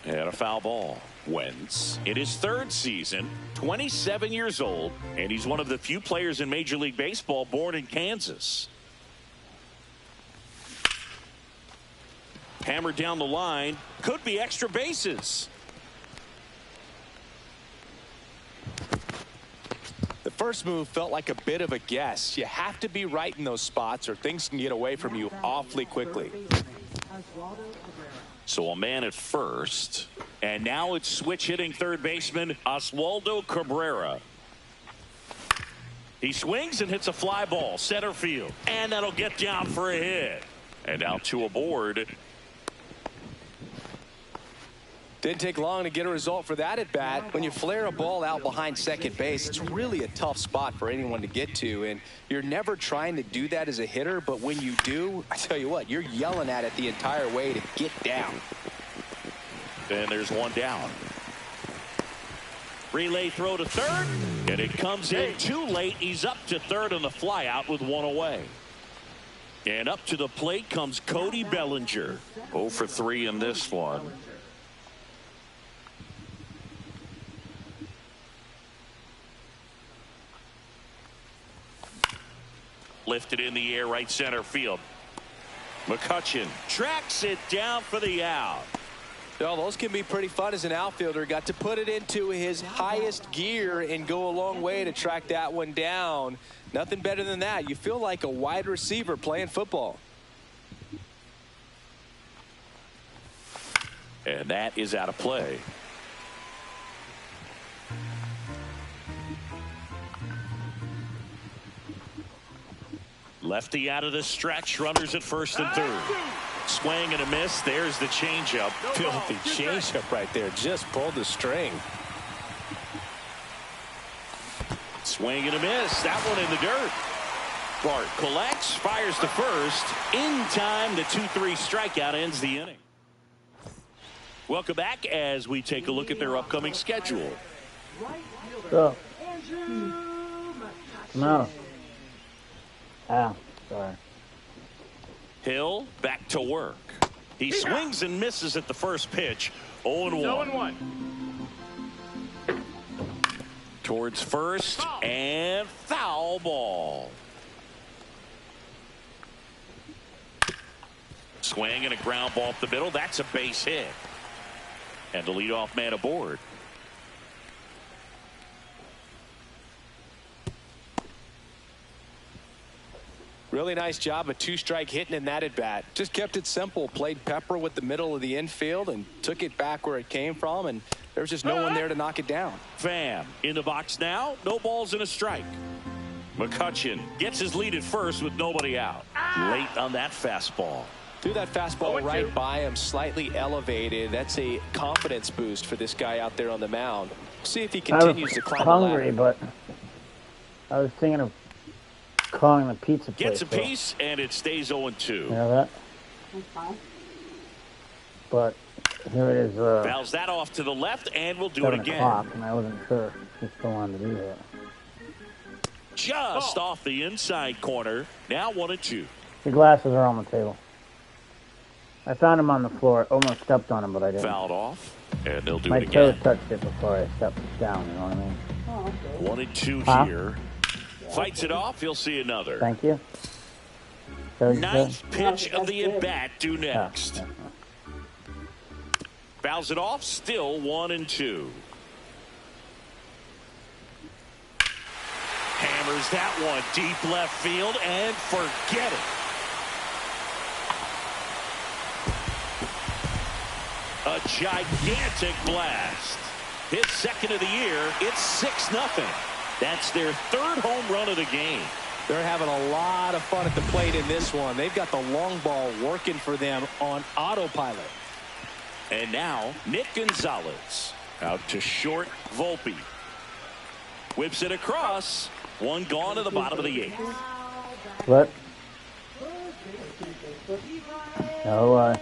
And a foul ball. Wentz in his third season, 27 years old, and he's one of the few players in Major League Baseball born in Kansas. Hammered down the line. Could be extra bases. The first move felt like a bit of a guess. You have to be right in those spots or things can get away from you awfully quickly. So a man at first, and now it's switch hitting third baseman Oswaldo Cabrera. He swings and hits a fly ball center field, and that'll get down for a hit. And now 2 aboard. Didn't take long to get a result for that at bat. When you flare a ball out behind second base, it's really a tough spot for anyone to get to, and you're never trying to do that as a hitter, but when you do, I tell you what, you're yelling at it the entire way to get down. And there's one down. Relay throw to third, and it comes in too late. He's up to third on the flyout with one away. And up to the plate comes Cody Bellinger. 0 for 3 in this one. Lifted in the air, right center field. McCutchen tracks it down for the out. Well, those can be pretty fun as an outfielder. Got to put it into his highest gear and go a long way to track that one down. Nothing better than that. You feel like a wide receiver playing football. And that is out of play. Lefty out of the stretch. Runners at first and third. Swing and a miss. There's the changeup. Filthy changeup right there. Just pulled the string. Swing and a miss. That one in the dirt. Bart collects, fires to first. In time, the 2-3 strikeout ends the inning. Welcome back as we take a look at their upcoming schedule. Go. Come out. Ah, sorry. Hill back to work. He swings and misses at the first pitch. 0-1. Towards first and foul ball. Swing and a ground ball up the middle. That's a base hit. And the leadoff man aboard. Really nice job of two-strike hitting in that at bat. Just kept it simple. Played pepper with the middle of the infield and took it back where it came from, and there's just no one there to knock it down. Pham in the box now. No balls and a strike. McCutchen gets his lead at first with nobody out. Late on that fastball. Threw that fastball right by him, slightly elevated. That's a confidence boost for this guy out there on the mound. See if he continues to climb the ladder. Hungry, but I was thinking of calling the pizza place. Gets a piece, and it stays 0-2. You know that? But here it is. Fouls that off to the left, and we'll do it 7 again. o'clock, and I wasn't sure if he still wanted to do that. Just off the inside corner. Now 1-2. Your glasses are on the table. I found him on the floor. Almost stepped on him, but I didn't. Fouled off, and they'll do My it again. toes touched it before I stepped down, you know what I mean? 1-2 here. Fights it off. He'll see another. Thank you. So Ninth pitch of the at-bat due next. Fouls it off. Still 1-2. Hammers that one deep left field and forget it. A gigantic blast. His second of the year. It's 6-0. That's their third home run of the game. They're having a lot of fun at the plate in this one. They've got the long ball working for them on autopilot. And now Nick Gonzalez out to short. Volpe whips it across. One gone to the bottom of the 8th. What? No,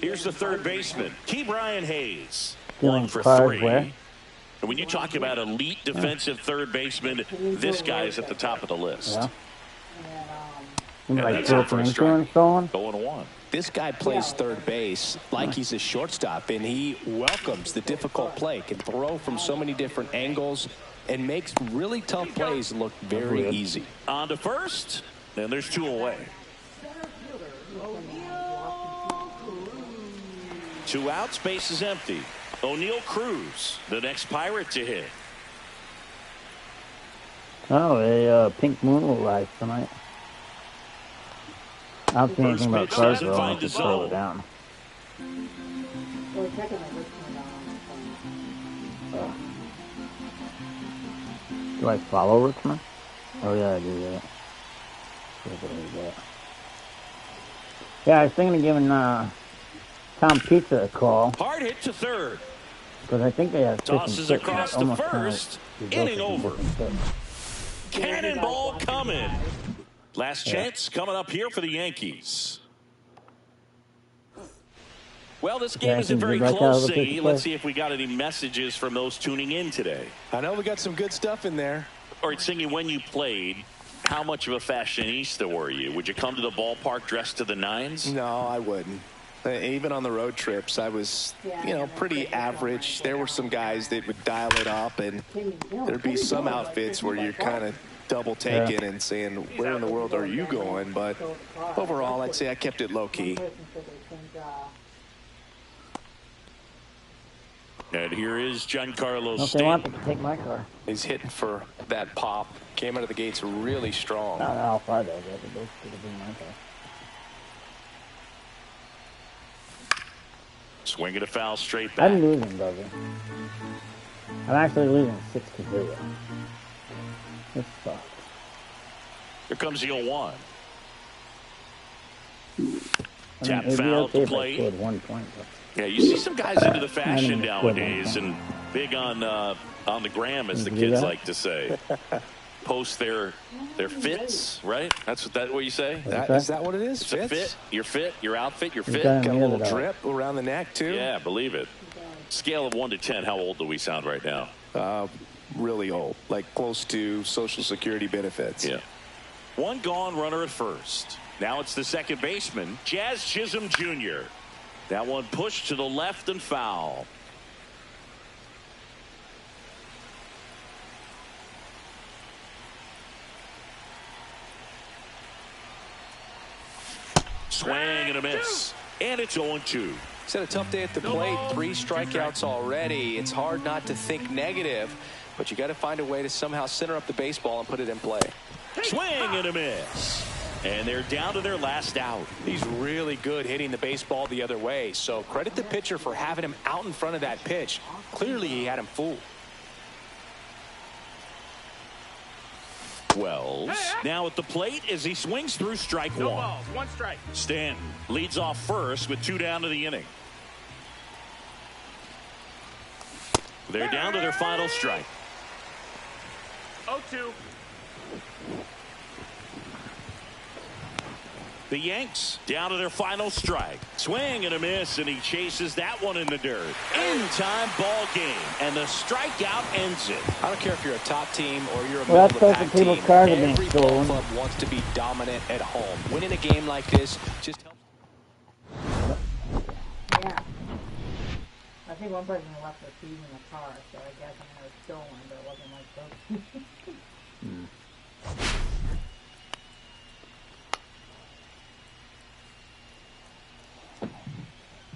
Here's the third baseman, Ke'Bryan Hayes. Stealing 1 for cars 3. where? And when you talk about elite defensive third baseman, this guy is at the top of the list. Yeah. You And like that's it for a strike. 0-1. This guy plays third base like he's a shortstop, and he welcomes the difficult play, can throw from so many different angles, and makes really tough plays look very easy. On to first, and there's 2 away. 2 outs, base is empty. O'Neal Cruz, the next Pirate to hit. Oh, a pink moon will rise tonight. I don't see anything about pitch cars, doesn't though. find I'll the just slow zone. it down. Do I follow Richmond? Oh, yeah, I do that. Yeah, I was thinking of giving Tom Pizza a call. Hard hit to third. Because I think they have Tosses across to first. Inning over. Cannonball coming. Last chance coming up here for the Yankees. Well, this game isn't very close, Ziggy. Let's see if we got any messages from those tuning in today. I know we got some good stuff in there. All right, Singy, when you played, how much of a fashionista were you? Would you come to the ballpark dressed to the nines? No, I wouldn't. Even on the road trips, I was, pretty average. There were some guys that would dial it up, and there'd be some outfits where you're kind of double taking and saying, where in the world are you going? But overall, I'd say I kept it low key. And here is Giancarlo Stanton. They want to take my car. He's hitting for that pop. Came out of the gates really strong. I don't know how far they'll get, but those could have been my car. Swinging a foul straight back. I'm losing, brother. I'm actually losing 6-0. This sucks. Here comes the 0-1. Tap it'd be foul okay to if I play. scored 1 point. Yeah, you see some guys into the fashion nowadays and big on the gram, as the kids like to say. Post their fits, right? That's what you say? Is that what it is? It's a fit. Your fit, your outfit, your fit. Got a little drip around the neck, too? Yeah, believe it. Scale of 1 to 10, how old do we sound right now? Really old, like close to Social Security benefits. Yeah. One gone, runner at first. Now it's the second baseman, Jazz Chisholm Jr. That one pushed to the left and foul. Swing and a miss. And it's 0-2. He's had a tough day at the plate. 3 strikeouts already. It's hard not to think negative, but you got to find a way to somehow center up the baseball and put it in play. Swing and a miss. And they're down to their last out. He's really good hitting the baseball the other way, so credit the pitcher for having him out in front of that pitch. Clearly he had him fooled. Wells now at the plate as he swings through strike 1. No balls, 1 strike. Stanton leads off first with 2 down to the inning. They're down to their final strike. 0-2. The Yanks down to their final strike. Swing and a miss, and he chases that one in the dirt. In-time ball game, and the strikeout ends it. I don't care if you're a top team or you're a middle-of-the-pack team. Every ball club wants to be dominant at home. Winning a game like this just helps. Yeah. I think one person left their keys in the car, so I guess I know it's stolen, but it wasn't like those.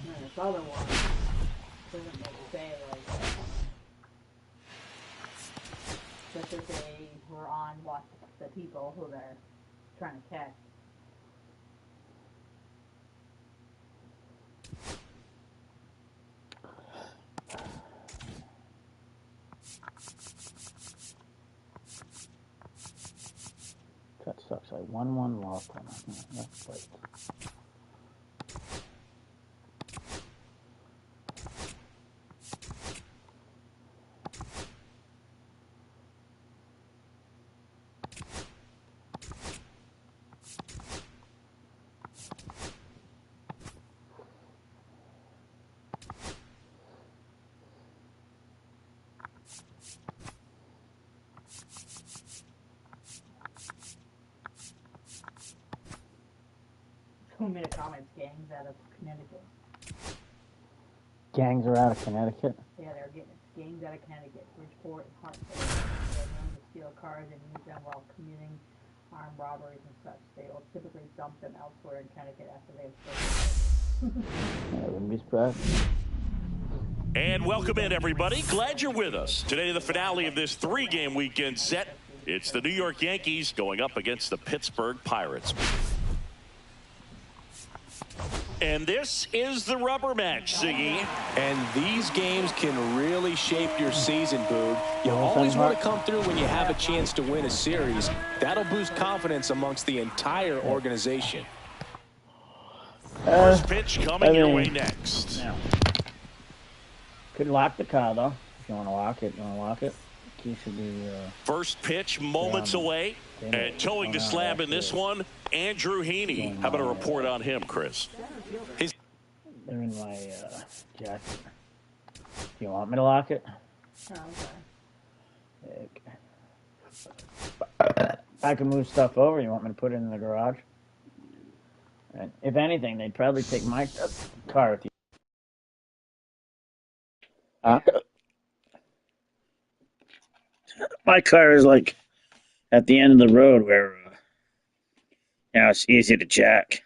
And this other one doesn't say like just that they were on watch the people who they're trying to catch. That sucks. I won 1, lost 1. That's right. Two-minute comments, gangs out of Connecticut. Gangs are out of Connecticut? Yeah, they're getting gangs out of Connecticut, Bridgeport, and Hartford. They're known to steal cars and use them while committing armed robberies and such. They will typically dump them elsewhere in Connecticut after they have stolen. I wouldn't be surprised. And welcome in, everybody. Glad you're with us. Today, the finale of this 3-game weekend set. It's the New York Yankees going up against the Pittsburgh Pirates. And this is the rubber match, Ziggy. And these games can really shape your season, Boog. You always want to come through when you have a chance to win a series. That'll boost confidence amongst the entire organization. First pitch coming your way next. Yeah. Could lock the car, though. If you want to lock it, Key should be... First pitch moments away. And towing the slab in this one, Andrew Heaney. How about a report on him, Chris? They're in my jacket. Do you want me to lock it? Oh, Okay. I can move stuff over. You want me to put it in the garage? And if anything, they'd probably take my car with you. My car is like at the end of the road where, it's easy to jack.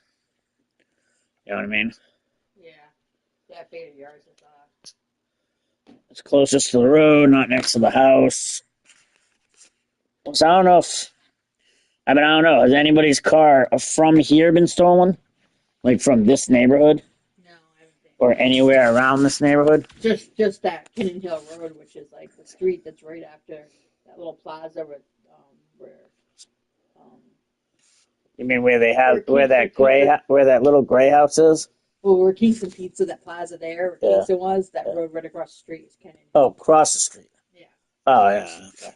You know what I mean? yeah. That faded yours is It's closest to the road, not next to the house. So I don't know I don't know. Has anybody's car from here been stolen? Like from this neighborhood? no, I don't think. Or anywhere around this neighborhood? Just that Kennon Hill Road, which is like the street that's right after that little plaza with where You mean where they have where that little gray house is? where Kingston Pizza, that plaza there, where Yeah. Kingston was, that road right across the street is Kennon Hill. Oh, across the street. Yeah. Oh yeah. Okay.